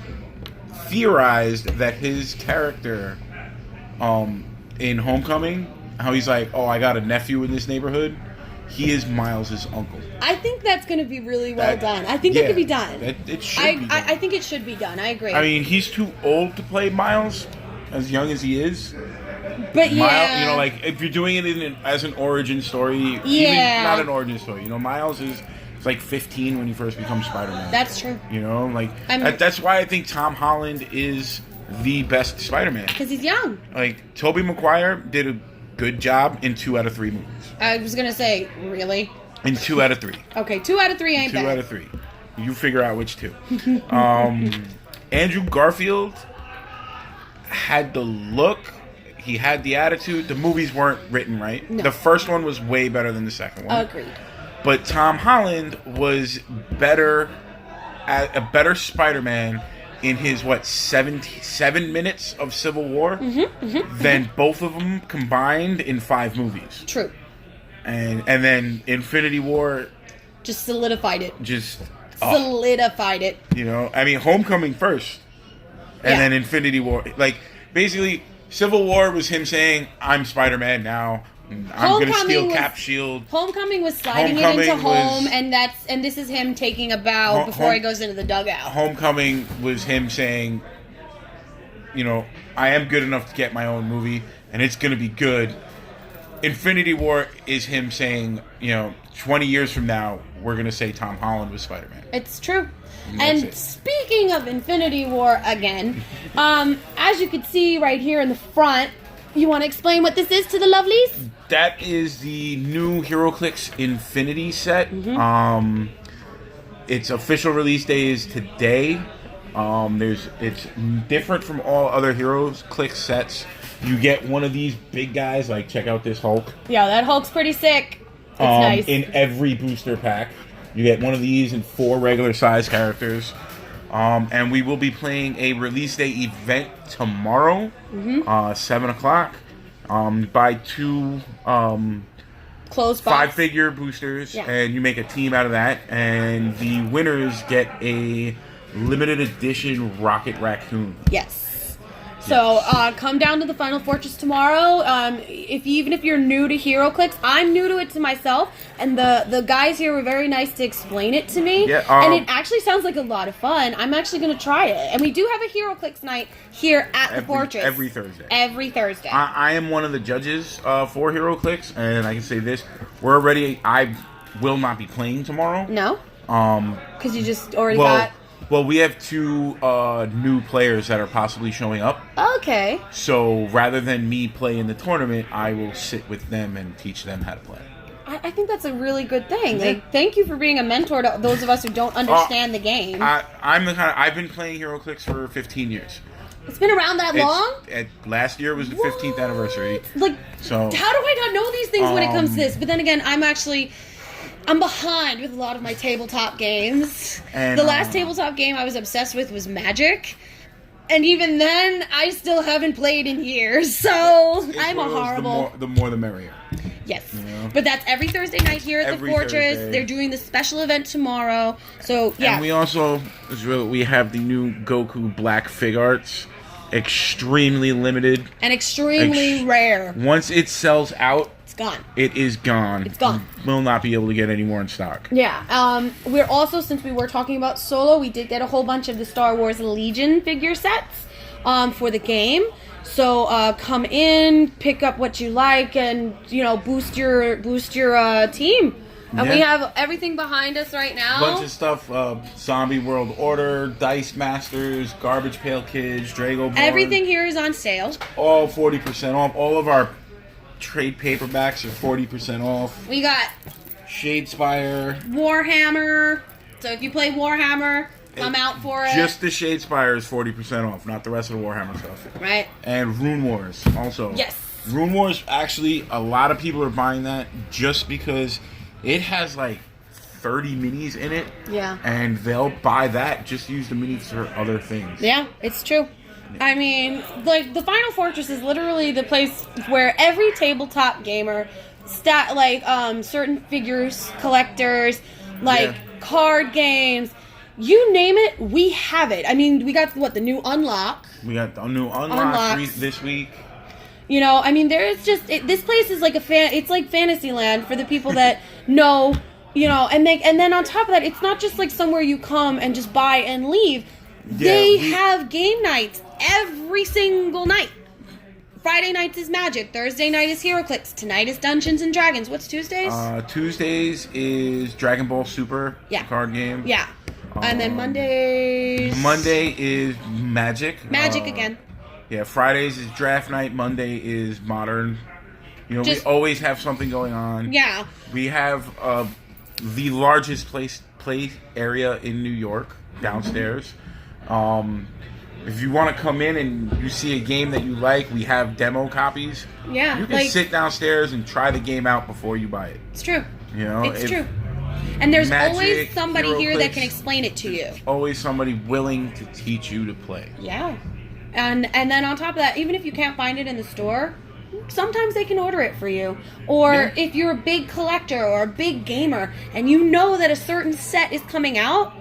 theorized that his character, in Homecoming, how he's like, "Oh, I got a nephew in this neighborhood." He is Miles' uncle. I think that's going to be really well done. I think it could be done. It should be done. I think it should be done. I agree. I mean, he's too old to play Miles, as young as he is. But Miles, if you're doing it as an origin story, even not an origin story. Miles is like 15 when he first becomes Spider-Man. That's true. That's why I think Tom Holland is the best Spider-Man. Because he's young. Like, Tobey Maguire did a good job in 2 out of 3 movies. I was going to say, really? In 2 out of 3. Okay, 2 out of 3 ain't bad. 2 out of 3. You figure out which 2. Andrew Garfield had the look. He had the attitude. The movies weren't written right. No. The first one was way better than the second one. Agreed. But Tom Holland was better at a better Spider-Man in his 77 minutes of Civil War than both of them combined in 5 movies. True. And then Infinity War just solidified it. Solidified it. I mean, Homecoming first, and then Infinity War. Like, basically, Civil War was him saying, "I'm Spider-Man now. I'm going to steal Cap's shield." Homecoming was sliding it into home, and this is him taking a bow before he goes into the dugout. Homecoming was him saying, "I am good enough to get my own movie, and it's going to be good." Infinity War is him saying, 20 years from now, we're going to say Tom Holland was Spider-Man. It's true. And speaking of Infinity War again, as you can see right here in the front, you want to explain what this is to the lovelies? That is the new HeroClix Infinity set. Its official release day is today. It's different from all other HeroClix sets. You get one of these big guys, like, check out this Hulk. Yeah, that Hulk's pretty sick. It's nice. In every booster pack. You get one of these and 4 regular size characters. And we will be playing a release day event tomorrow, 7 o'clock. Buy 2 closed box 5-figure boosters, and you make a team out of that. And the winners get a limited edition Rocket Raccoon. Yes. So come down to the Final Fortress tomorrow. Even if you're new to HeroClix, I'm new to it to myself, and the guys here were very nice to explain it to me. Yeah, and it actually sounds like a lot of fun. I'm actually going to try it. And we do have a HeroClix night here at the Fortress. Every Thursday. Every Thursday. I am one of the judges for HeroClix, and I can say this. I will not be playing tomorrow. No? Because you just already got... Well, we have 2 new players that are possibly showing up. Okay. So rather than me play in the tournament, I will sit with them and teach them how to play. I think that's a really good thing. Like, thank you for being a mentor to those of us who don't understand the game. I've been playing HeroClix for 15 years. It's been around that long? Last year was the 15th anniversary. Like, So how do I not know these things when it comes to this? But then again, I'm behind with a lot of my tabletop games. And, the last tabletop game I was obsessed with was Magic. And even then, I still haven't played in years. So, I'm a horrible... The more the merrier. Yes. You know? But that's every Thursday night here at the Fortress. Thursday. They're doing the special event tomorrow. So, yeah. And we also, we have the new Goku Black Fig Arts. Extremely limited. And extremely rare. Once it sells out, It's gone. it is gone. It's gone. You will not be able to get any more in stock. Yeah. We're also, since we were talking about Solo, we did get a whole bunch of the Star Wars Legion figure sets for the game. So come in, pick up what you like, and boost your team. And we have everything behind us right now. Bunch of stuff: Zombie World Order, Dice Masters, Garbage Pail Kids, Drago. Everything here is on sale. All 40% off. All of our trade paperbacks are 40% off. We got Shadespire. Warhammer. So if you play Warhammer, come out for it. Just the Shadespire is 40% off, not the rest of the Warhammer stuff. Right. And Rune Wars also. Yes. Rune Wars, actually, a lot of people are buying that just because it has like 30 minis in it. Yeah. And they'll buy that, just use the minis for other things. Yeah, it's true. I mean, like, the Final Fortress is literally the place where every tabletop gamer, certain figures, collectors, card games, you name it, we have it. I mean, we got, the new Unlock? We got the new Unlock this week. I mean, there's just, this place is like it's like Fantasyland for the people that know, and then on top of that, it's not just like somewhere you come and just buy and leave. They have game nights every single night. Friday nights is Magic. Thursday night is HeroClix. Tonight is Dungeons and Dragons. What's Tuesdays? Tuesdays is Dragon Ball Super card game. Yeah. And then Mondays... Monday is Magic. Magic again. Yeah, Fridays is Draft Night. Monday is Modern. We always have something going on. Yeah. We have the largest play area in New York, downstairs. If you want to come in and you see a game that you like, we have demo copies. Yeah. You can sit downstairs and try the game out before you buy it. It's true. It's true. And there's Magic, always somebody here that HeroClix, can explain it to you. Always somebody willing to teach you to play. Yeah. And then on top of that, even if you can't find it in the store, sometimes they can order it for you. Or if you're a big collector or a big gamer and you know that a certain set is coming out,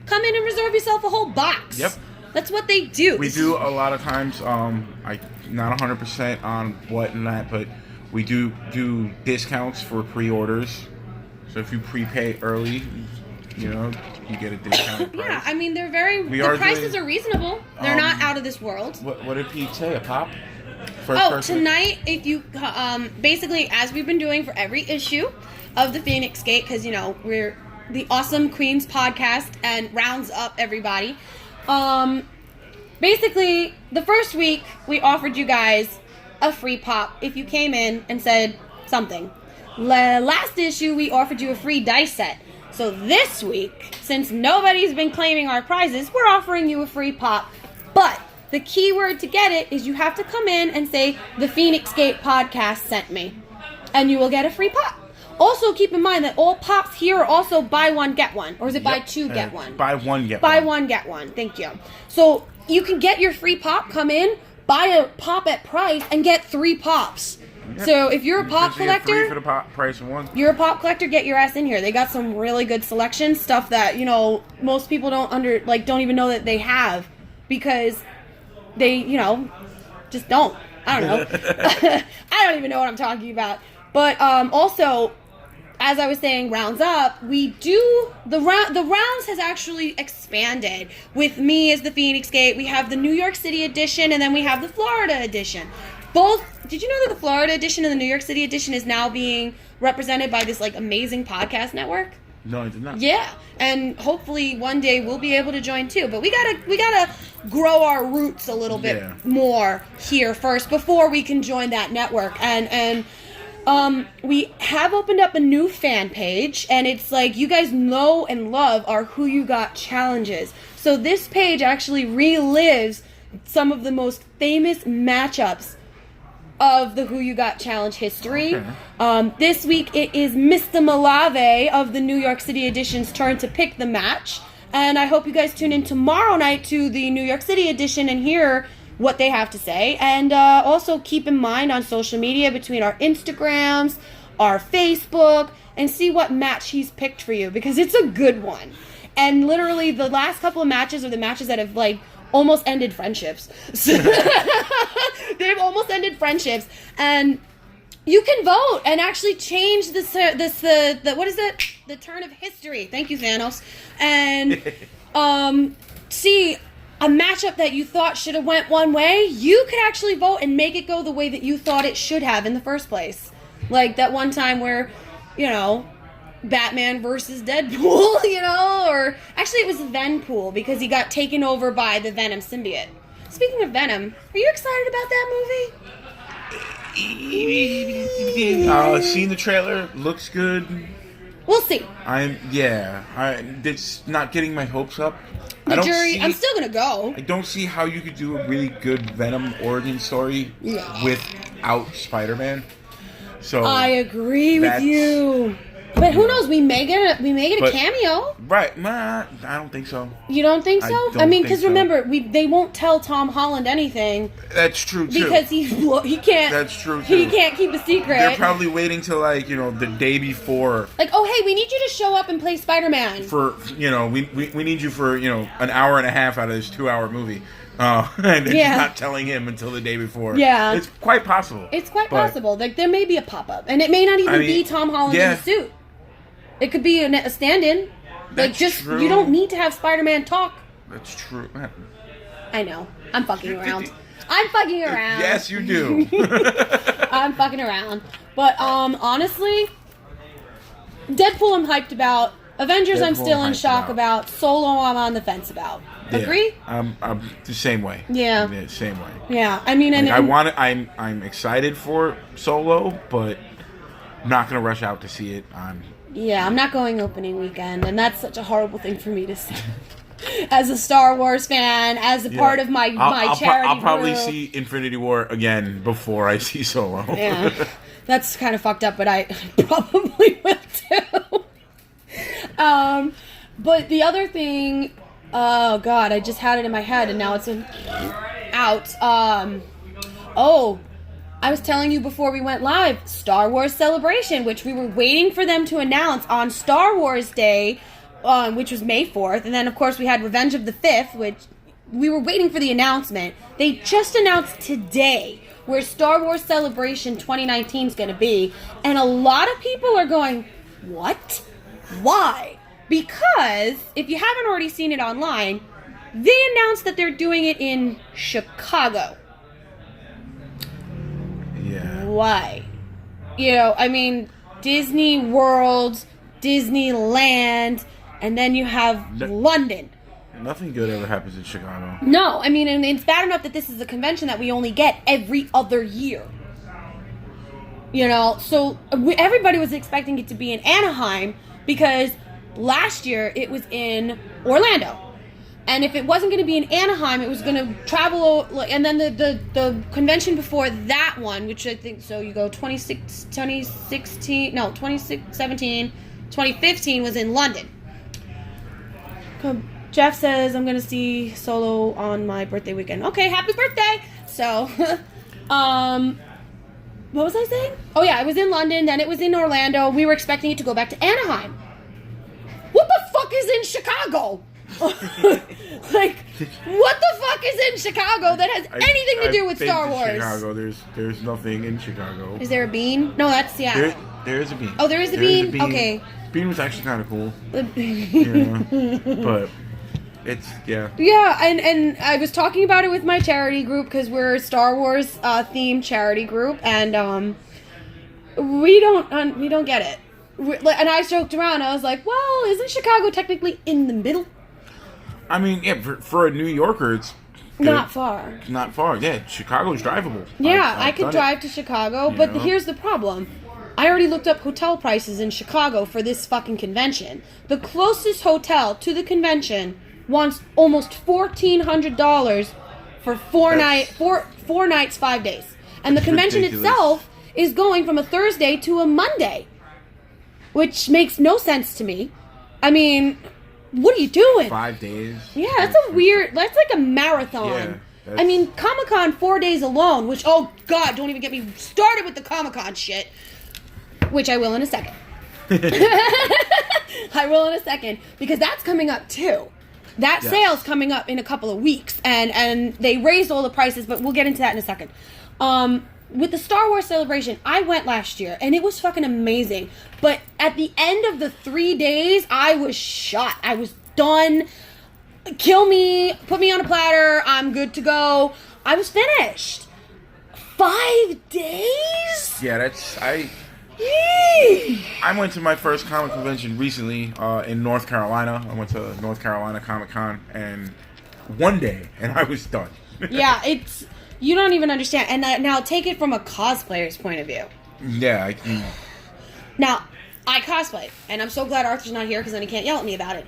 come in and reserve yourself a whole box. Yep. That's what they do. We do a lot of times, I'm not 100% on what and that, but we do discounts for pre-orders. So if you prepay early, you get a discounted price. Yeah, I mean, the prices are reasonable. They're not out of this world. What did Pete say? A pop? Tonight, if you, basically, as we've been doing for every issue of the Feinics Gate, because, we're the Awesome Queens podcast and rounds up everybody. Basically, the first week, we offered you guys a free pop if you came in and said something. Last issue, we offered you a free dice set. So this week, since nobody's been claiming our prizes, we're offering you a free pop. But the key word to get it is you have to come in and say, the Feinics Gate podcast sent me. And you will get a free pop. Also, keep in mind that all pops here are also buy one, get one. Or is it buy two, get one? Buy one, get one. Buy one, get one. Thank you. So you can get your free pop, come in, buy a pop at price, and get 3 pops. Yep. So if you're a pop collector, 3 for the price of 1. You're a pop collector, get your ass in here. They got some really good selection, stuff that, most people don't even know that they have because they, just don't. I don't know. I don't even know what I'm talking about. But also, as I was saying, rounds up, we do the rounds has actually expanded with me as the Feinics Gate. We have the New York City edition, and then we have the Florida edition. Did you know that the Florida edition and the New York City edition is now being represented by this amazing podcast network? No, I did not. Yeah, and hopefully one day we'll be able to join too. But we gotta grow our roots a little bit more here first before we can join that network. And we have opened up a new fan page, and it's you guys know and love our Who You Got challenges. So this page actually relives some of the most famous matchups of the Who You Got Challenge history. Okay. This week it is Mr. Malave of the New York City edition's turn to pick the match. And I hope you guys tune in tomorrow night to the New York City edition and hear what they have to say. And also keep in mind on social media between our Instagrams, our Facebook, and see what match he's picked for you, because it's a good one. And literally the last couple of matches are the matches that have like almost ended friendships. They've almost ended friendships, and you can vote and actually change the what is it? The turn of history. Thank you, Thanos. And see a matchup that you thought should have went one way. You could actually vote and make it go the way that you thought it should have in the first place. Like that one time where, you know, Batman versus Deadpool, you know, or actually it was Venpool because he got taken over by the Venom symbiote. Speaking of Venom, are you excited about that movie? Seeing the trailer, looks good. We'll see. It's not getting my hopes up. I'm still gonna go. I don't see how you could do a really good Venom origin story without Spider-Man. So I agree with you. But who knows? We may get a cameo. Right? Nah, I don't think so. You don't think so? I mean, think because so. remember, they won't tell Tom Holland anything That's true too. because he can't. That's true too. He can't keep a secret. They're probably waiting till the day before. Like, oh hey, we need you to show up and play Spider-Man. We need you for an hour and a half out of this 2-hour movie. And they're just not telling him until the day before. Yeah. It's quite possible. It's quite possible. Like there may be a pop-up, and it may not even be Tom Holland in a suit. It could be a stand-in. True. You don't need to have Spider-Man talk. That's true. I know. I'm fucking around. I'm fucking around. Yes, you do. I'm fucking around. But honestly, Deadpool I'm hyped about. Avengers I'm still in shock about. Solo I'm on the fence about. Yeah. Agree? I'm the same way. Yeah. Same way. Yeah. I mean, I'm excited for Solo, but I'm not gonna rush out to see it. I'm not going opening weekend, and that's such a horrible thing for me to say. As a Star Wars fan, as a part of my charity I'll probably group. see Infinity War again before I see Solo. Yeah, that's kind of fucked up, but I probably will too. But the other thing, oh god, I just had it in my head and now it's out. I was telling you before we went live, Star Wars Celebration, which we were waiting for them to announce on Star Wars Day, which was May 4th. And then, of course, we had Revenge of the 5th, which we were waiting for the announcement. They just announced today where Star Wars Celebration 2019 is going to be. And a lot of people are going, what? Why? Because, if you haven't already seen it online, they announced that they're doing it in Chicago. Yeah. Why? I mean, Disney World, Disneyland, and then you have London. Nothing good ever happens in Chicago. No, I mean, and it's bad enough that this is a convention that we only get every other year. So everybody was expecting it to be in Anaheim because last year it was in Orlando. And if it wasn't going to be in Anaheim, it was going to travel, and then the convention before that one, which I think, so you go 2017, 2015 was in London. Jeff says, I'm going to see Solo on my birthday weekend. Okay, happy birthday! So, what was I saying? Oh yeah, it was in London, then it was in Orlando. We were expecting it to go back to Anaheim. What the fuck is in Chicago? Like, what the fuck is in Chicago that has anything to do with Star Wars? Chicago, there's nothing in Chicago. Is there a bean? No, that's Seattle. There is a bean. Oh, there is a bean? Okay. Bean was actually kind of cool. But it's Yeah, and I was talking about it with my charity group because we're a Star Wars themed charity group, and we don't get it. And I joked around. I was like, "Well, isn't Chicago technically in the middle?" I mean, yeah, for a New Yorker, it's good. Not far. Not far. Yeah, Chicago's drivable. Yeah, I could drive to Chicago, but here's the problem. I already looked up hotel prices in Chicago for this fucking convention. The closest hotel to the convention wants almost $1,400 for four nights, 5 days. And the convention ridiculous. itself is going from a Thursday to a Monday, which makes no sense to me. I mean, what are you doing? 5 days. Yeah, that's like a marathon. Yeah, I mean, Comic-Con 4 days alone, which, oh God, don't even get me started with the Comic-Con shit, which I will in a second. I will in a second, because that's coming up too. That sale's coming up in a couple of weeks, and they raised all the prices, but we'll get into that in a second. With the Star Wars Celebration, I went last year, and it was fucking amazing. But at the end of the 3 days, I was shot. I was done. Kill me, put me on a platter, I'm good to go. I was finished. 5 days? Yeah, I went to my first comic convention recently in North Carolina. I went to North Carolina Comic Con, and one day, and I was done. Yeah, you don't even understand. And now take it from a cosplayer's point of view. Yeah, I can. Now, I cosplay, and I'm so glad Arthur's not here because then he can't yell at me about it.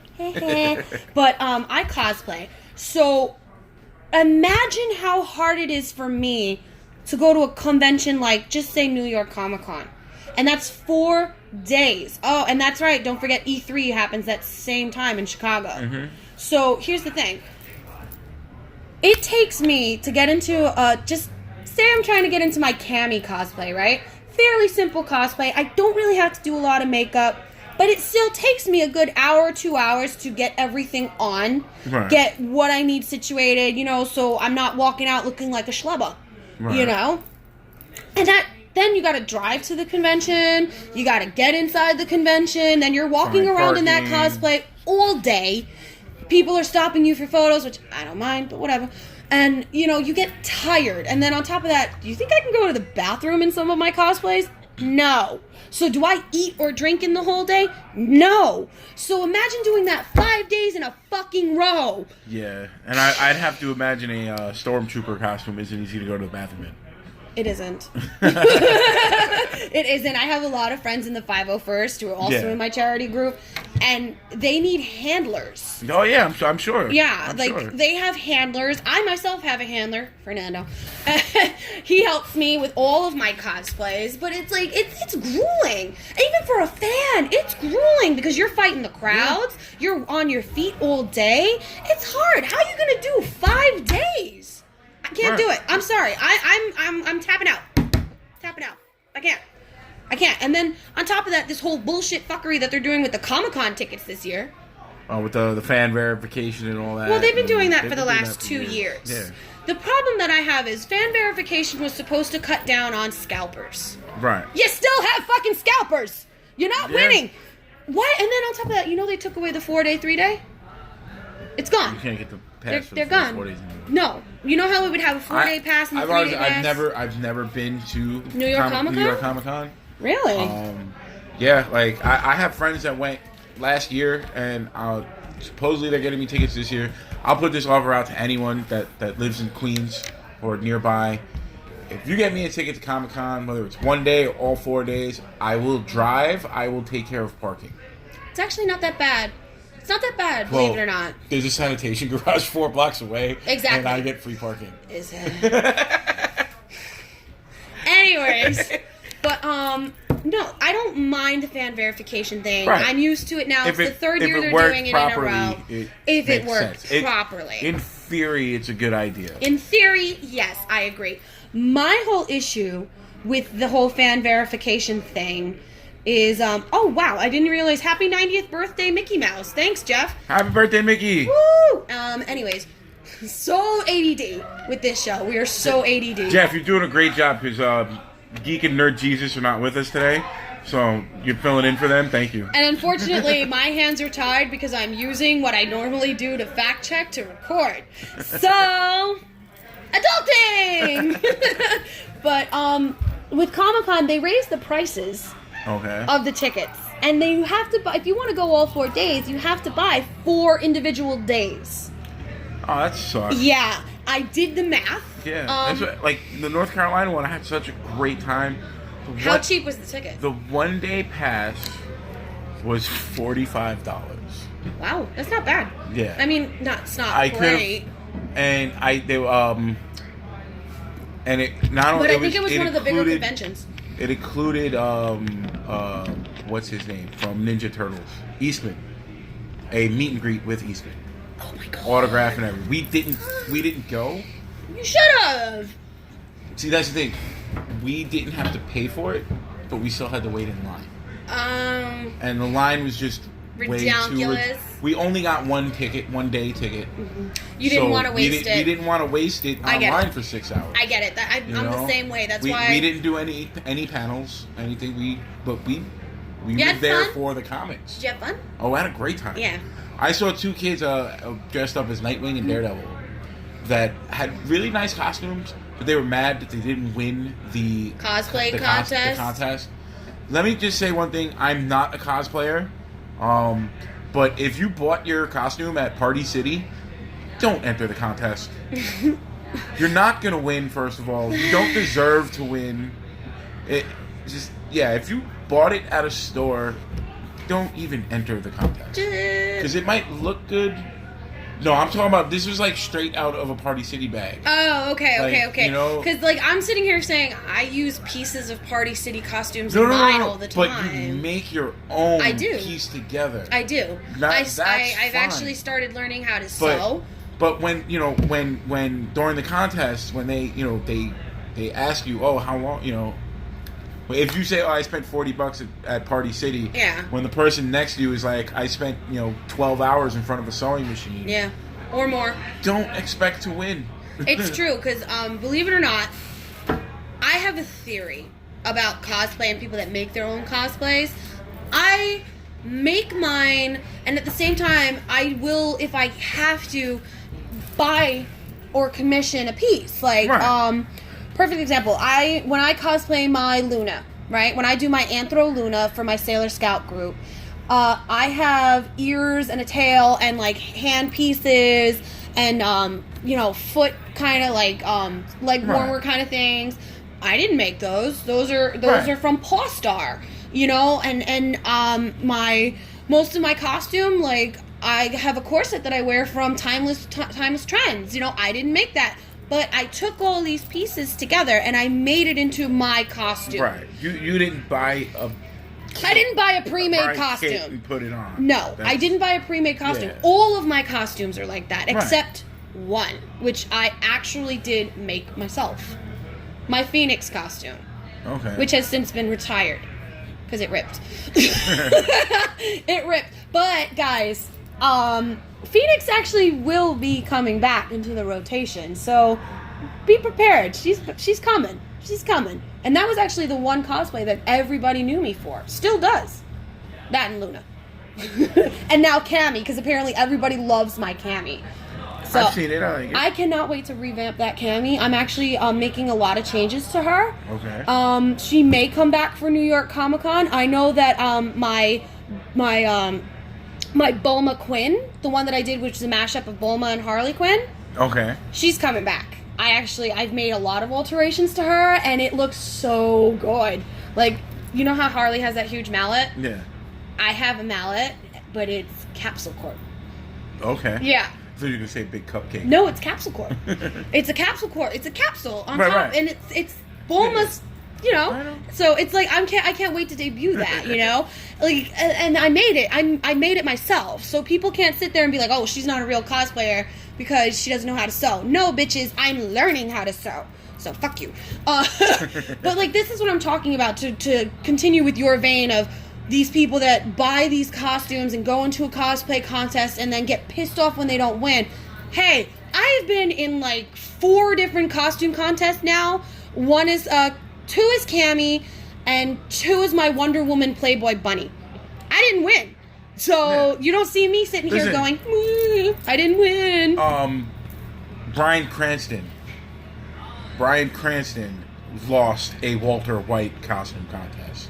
But I cosplay. So imagine how hard it is for me to go to a convention like, just say, New York Comic Con. And that's 4 days. Oh, and that's right. Don't forget E3 happens that same time in Chicago. Mm-hmm. So here's the thing. It takes me to get into, just say I'm trying to get into my Cammy cosplay, right? Fairly simple cosplay. I don't really have to do a lot of makeup, but it still takes me a good hour or 2 hours to get everything on, right. Get what I need situated, so I'm not walking out looking like a schlubba, right. And then you gotta drive to the convention, you gotta get inside the convention, then you're walking around in that cosplay all day. People are stopping you for photos, which I don't mind, but whatever. And, you get tired. And then on top of that, do you think I can go to the bathroom in some of my cosplays? No. So do I eat or drink in the whole day? No. So imagine doing that 5 days in a fucking row. Yeah, and I'd have to imagine a stormtrooper costume isn't easy to go to the bathroom in. It isn't. It isn't. I have a lot of friends in the 501st who are also in my charity group, and they need handlers. Oh yeah, I'm sure. Yeah, I'm like sure. they have handlers. I myself have a handler, Fernando. He helps me with all of my cosplays, but it's like it's grueling. Even for a fan, it's grueling because you're fighting the crowds. Yeah. You're on your feet all day. It's hard. How are you gonna do 5 days? I can't do it. I'm sorry. I'm tapping out. Tapping out. I can't. And then on top of that, this whole bullshit fuckery that they're doing with the Comic-Con tickets this year. Oh, with the fan verification and all that. Well, they've been doing that for the last 2 years. Yeah. The problem that I have is fan verification was supposed to cut down on scalpers. Right. You still have fucking scalpers. You're not winning. What? And then on top of that, they took away the 4-day, 3-day? It's gone. You can't get the pass for They're the gone. 4 days anymore. No. You know how we would have a 4-day pass and a 3-day pass? I've never been to New York Comic-Con? New York Comic-Con. Really? Yeah, like I have friends that went last year, and supposedly they're getting me tickets this year. I'll put this offer out to anyone that lives in Queens or nearby. If you get me a ticket to Comic-Con, whether it's 1 day or all 4 days, I will drive. I will take care of parking. It's actually not that bad. It's not that bad, believe it or not. There's a sanitation garage 4 blocks away. Exactly. And I get free parking. Is it? Anyways, but no, I don't mind the fan verification thing. Right. I'm used to it now. It's the third year they're doing it in a row. If it worked properly. In theory, it's a good idea. In theory, yes, I agree. My whole issue with the whole fan verification thing is, oh wow, I didn't realize happy 90th birthday Mickey Mouse. Thanks, Jeff. Happy birthday, Mickey. Woo! Anyways, so ADD with this show. We are so ADD. Jeff, you're doing a great job because Geek and Nerd Jesus are not with us today. So you're filling in for them. Thank you. And unfortunately, my hands are tied because I'm using what I normally do to fact check to record. So, adulting! But with Comic-Con, they raised the prices of the tickets. And you have to buy, if you want to go all 4 days, you have to buy 4 individual days. Oh, that sucks. Yeah, I did the math. Yeah, that's what, like the North Carolina one, I had such a great time. How cheap was the ticket? The 1 day pass was $45. Wow, that's not bad. Yeah. I mean, it's not great. and and it not only. But I think it was one of the bigger included- conventions. It included what's his name from Ninja Turtles, Eastman, a meet and greet with Eastman, Oh my god. autograph and everything. We didn't go. You should have. See, that's the thing. We didn't have to pay for it, but we still had to wait in line. And the line was just way too. Ridiculous. We only got one day ticket. You didn't So want to waste it. We didn't want to waste it I get online it. for 6 hours. I get it. I'm You the know? same way. That's we, why we didn't do any panels, anything. We were had there fun? for the comics. Did you have fun? Oh, I had a great time. Yeah. I saw 2 kids dressed up as Nightwing and Daredevil that had really nice costumes, but they were mad that they didn't win the Cosplay the contest. contest. Let me just say one thing: I'm not a cosplayer, but if you bought your costume at Party City, don't enter the contest. You're not gonna win. First of all, you don't deserve to win. If you bought it at a store, don't even enter the contest because it might look good. No, I'm talking about this was like straight out of a Party City bag. Oh, okay. You know- Because like I'm sitting here saying I use pieces of Party City costumes in mine all the time. But you make your own I do. piece together. I do. That's I've fine. actually started learning how to sew. But when when during the contest when they ask you, oh, how long, if you say, oh, I spent $40 at Party City, Yeah. when the person next to you is like, I spent 12 hours in front of a sewing machine, Yeah, or more. don't expect to win. It's true because believe it or not, I have a theory about cosplay and people that make their own cosplays. I make mine, and at the same time, I will, if I have to, buy or commission a piece. Like, Right. perfect example. When I cosplay my Luna, right? When I do my Anthro Luna for my Sailor Scout group, I have ears and a tail and like hand pieces and foot kind of like leg warmer kind of things. I didn't make those. Those are from Paw Star, and most of my costume, like I have a corset that I wear from Timeless Trends. I didn't make that. But I took all these pieces together and I made it into my costume. Right. You didn't buy a... I didn't buy a pre-made kit costume. and put it on. No, I didn't buy a pre-made costume. Yeah. All of my costumes are like that, Right. except one, which I actually did make myself. My Feinics costume, Okay. which has since been retired because it ripped. It ripped. But guys, Feinics actually will be coming back into the rotation, so be prepared. She's coming. She's coming. And that was actually the one cosplay that everybody knew me for. Still does. That and Luna. And now Cammy, because apparently everybody loves my Cammy. So I've seen it. I like it. I cannot wait to revamp that Cammy. I'm actually making a lot of changes to her. Okay. She may come back for New York Comic Con. I know that my Bulma Quinn, the one that I did, which is a mashup of Bulma and Harley Quinn, Okay. she's coming back. I've made a lot of alterations to her, and it looks so good. Like, you know how Harley has that huge mallet? Yeah. I have a mallet, but it's Capsule Corp. Okay. Yeah. So you can say big cupcake. No, it's Capsule Corp. It's a Capsule Corp. It's a capsule on Right, top, right. and it's Bulma's. I know. So it's like I can't wait to debut that. Like, and I made it. I made it myself. So people can't sit there and be like, oh, she's not a real cosplayer because she doesn't know how to sew. No, bitches, I'm learning how to sew. So fuck you. But like, this is what I'm talking about. To continue with your vein of these people that buy these costumes and go into a cosplay contest and then get pissed off when they don't win. Hey, I've been in like 4 different costume contests now. 2 is Cammy, and 2 is my Wonder Woman Playboy bunny. I didn't win. So you don't see me sitting here Listen. going, I didn't win. Bryan Cranston lost a Walter White costume contest.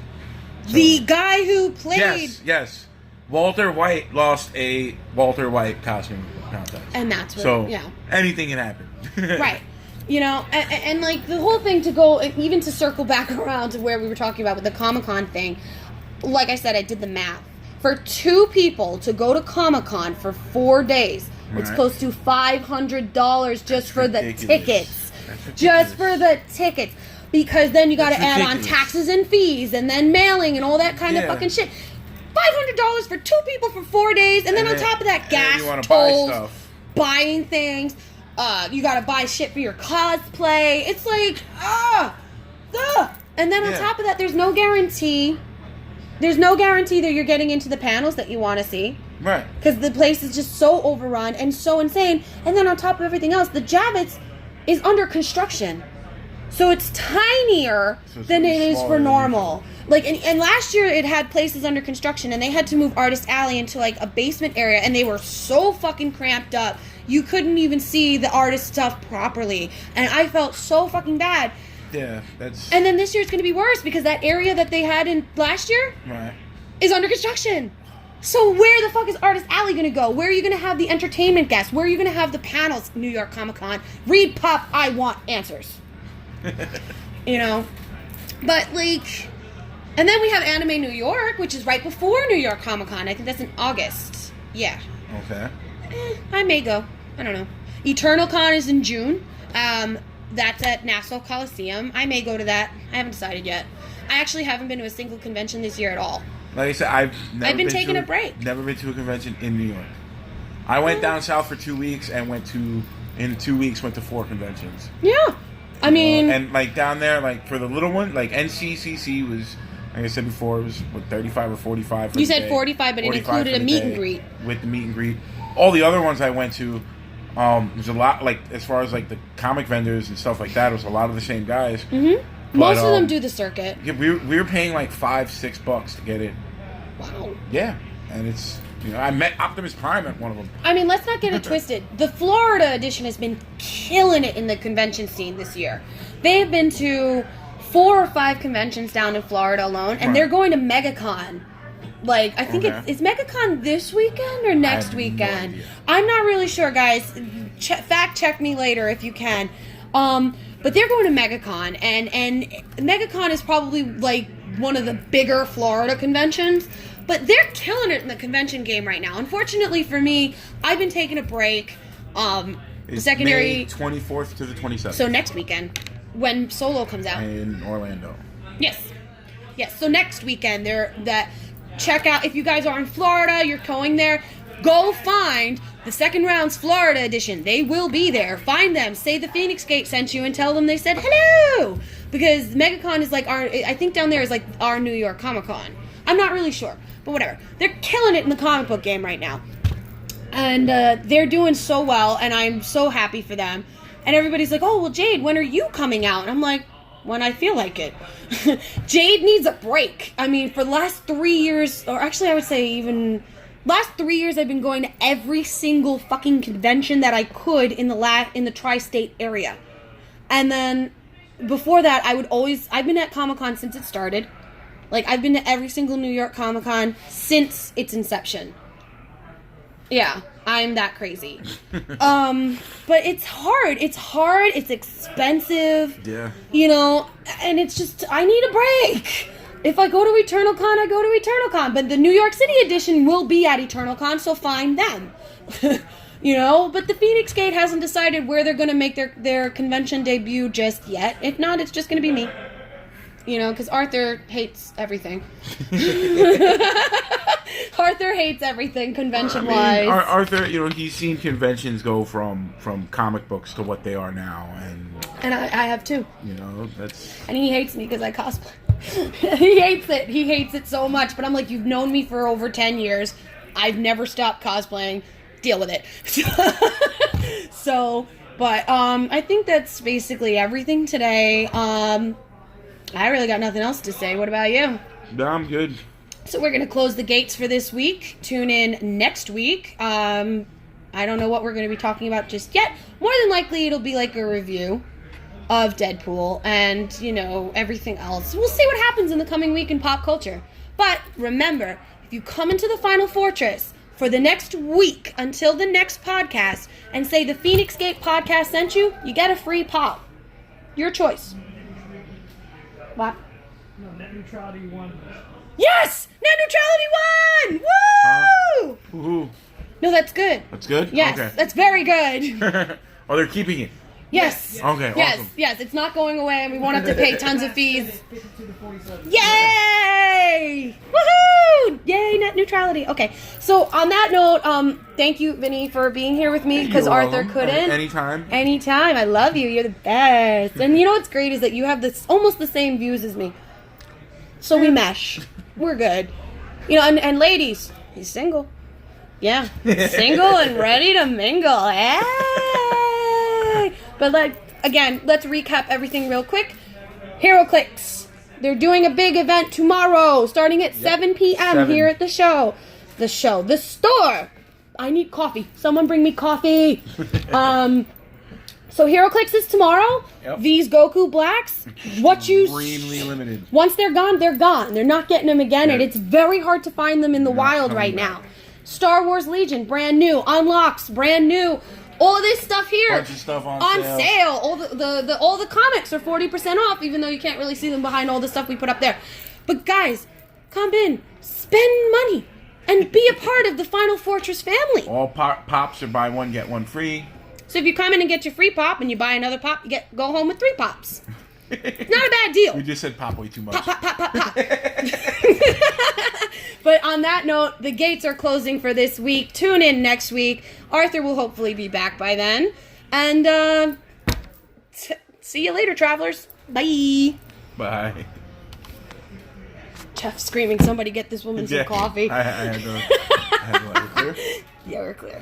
The guy who played... Yes. Walter White lost a Walter White costume contest. And that's what, anything can happen. Right. And like the whole thing to go, even to circle back around to where we were talking about with the Comic-Con thing, like I said, I did the math. For 2 people to go to Comic-Con for 4 days, It's Right. close to $500 just for the ridiculous. tickets. That's Just ridiculous. for the tickets. Because then you got to That's add on ridiculous. taxes and fees and then mailing and all that kind of Yeah. fucking shit. $500 for 2 people for 4 days, and then on top of that, and then gas, you wanna buy tolls, stuff. buying things. You gotta buy shit for your cosplay. It's like, and then on Yeah. top of that, there's no guarantee. There's no guarantee that you're getting into the panels that you want to see. Right. Because the place is just so overrun and so insane. And then on top of everything else, the Javits is under construction. So it's tinier So it's than gonna it be is smaller for than normal. Like, and last year it had places under construction and they had to move Artist Alley into like a basement area and they were so fucking cramped up. You couldn't even see the artist stuff properly. And I felt so fucking bad. Yeah, that's And then this year it's going to be worse because that area that they had in last year right. is under construction. So where the fuck is Artist Alley going to go? Where are you going to have the entertainment guests? Where are you going to have the panels? New York Comic Con. Read Pop, I want answers. You know? But like... And then we have Anime New York, which is right before New York Comic Con. I think that's in August. Yeah. Okay. I may go. I don't know. Eternal Con is in June. That's at Nassau Coliseum. I may go to that. I haven't decided yet. I actually haven't been to a single convention this year at all. Like I said, I've never been taking to a break. Never been to a convention in New York. I went down south for 2 weeks and in 2 weeks went to 4 conventions. Yeah. I mean... And like down there, like for the little one, like NYCC was, like I said before, it was what, 35 or 45 for You the said day. 45, but it 45 included for a the meet and day greet. With the meet and greet. All the other ones I went to, there's a lot, like as far as like the comic vendors and stuff like that, it was a lot of the same guys. Mm-hmm. Most of them do the circuit. Yeah, we were paying like $5-6 to get in. Wow. Yeah, and it's, you know, I met Optimus Prime at one of them. I mean, let's not get it twisted. The Florida edition has been killing it in the convention scene this year. They've been to 4 or 5 conventions down in Florida alone, and Right. they're going to MegaCon. Like, I think Okay. it's MegaCon this weekend or next have no weekend. idea. I'm not really sure, guys. Fact check me later if you can. But they're going to MegaCon, and MegaCon is probably like one of the bigger Florida conventions. But they're killing it in the convention game right now. Unfortunately for me, I've been taking a break. The It's secondary. May 24th to the 27th. So next weekend, when Solo comes out. in Orlando. Yes. So next weekend, check out, if you guys are in Florida, you're going there, go find the second round's Florida edition. They will be there. Find them. Say the Phoenix Gate sent you and tell them they said hello. Because MegaCon is like I think down there is like our New York Comic Con. I'm not really sure, but whatever. They're killing it in the comic book game right now. And they're doing so well, and I'm so happy for them. And everybody's like, oh, well, Jade, when are you coming out? And I'm like, when I feel like it. Jade needs a break. I mean, for the last 3 years, or actually I would say even last 3 years, I've been going to every single fucking convention that I could in the tri-state area. And then before that, I've been at Comic-Con since it started. Like, I've been to every single New York Comic-Con since its inception. Yeah, I'm that crazy. But it's hard. It's expensive. Yeah. You know, and it's just, I need a break. If I go to Eternal Con, I go to Eternal Con. But the New York City edition will be at Eternal Con, so find them. You know, but the Phoenix Gate hasn't decided where they're going to make their convention debut just yet. If not, it's just going to be me. You know, because Arthur hates everything. Arthur hates everything convention-wise. Arthur, you know, he's seen conventions go from comic books to what they are now, And I have too. you know, that's And he hates me because I cosplay. He hates it. He hates it so much. But I'm like, you've known me for over 10 years. I've never stopped cosplaying. Deal with it. But I think that's basically everything today. I really got nothing else to say. What about you? no, I'm good. So we're going to close the gates for this week. Tune in next week. I don't know what we're going to be talking about just yet. More than likely, it'll be like a review of Deadpool and, you know, everything else. We'll see what happens in the coming week in pop culture. But remember, if you come into the Final Fortress for the next week until the next podcast and say the Phoenix Gate podcast sent you, you get a free pop. Your choice. What? No, net neutrality won. Yes! Net neutrality won! Woo! Woohoo. No, that's good. That's good? Yes, Okay. that's very good. Oh, they're keeping it. Yes. Okay, Yes, awesome. yes, it's not going away, and we won't have to pay tons of fees. 52 to 47. Yay! Woohoo! Yay, net neutrality. Okay, so on that note, thank you, Vinny, for being here with me, because You're Arthur welcome. couldn't. Anytime. Anytime. I love you. You're the best. And you know what's great is that you have this almost the same views as me. So we mesh. We're good. You know, and ladies, he's single. Yeah. Single and ready to mingle. Hey! But again, let's recap everything real quick. HeroClix. They're doing a big event tomorrow, starting at 7 p.m. 7. here at the show. The store. I need coffee. Someone bring me coffee. So HeroClix is tomorrow. Yep. These Goku Blacks, Extremely limited. once they're gone, they're gone. They're not getting them again, and Yep. it's very hard to find them in the Not wild coming right back. now. Star Wars Legion, brand new. Unlocks, brand new. All this stuff here Bunch of stuff on sale. All the comics are 40% off, even though you can't really see them behind all the stuff we put up there. But guys, come in, spend money, and be a part of the Final Fortress family. All pops are buy one, get one free. So if you come in and get your free pop, and you buy another pop, you go home with 3 pops. It's not a bad deal. We just said pop way too much. Pop, pop, pop, pop, pop. But on that note, the gates are closing for this week. Tune in next week. Arthur will hopefully be back by then. And see you later, travelers. Bye. Bye. Jeff screaming, somebody get this woman some coffee. I had to let her clear. Yeah, we're clear.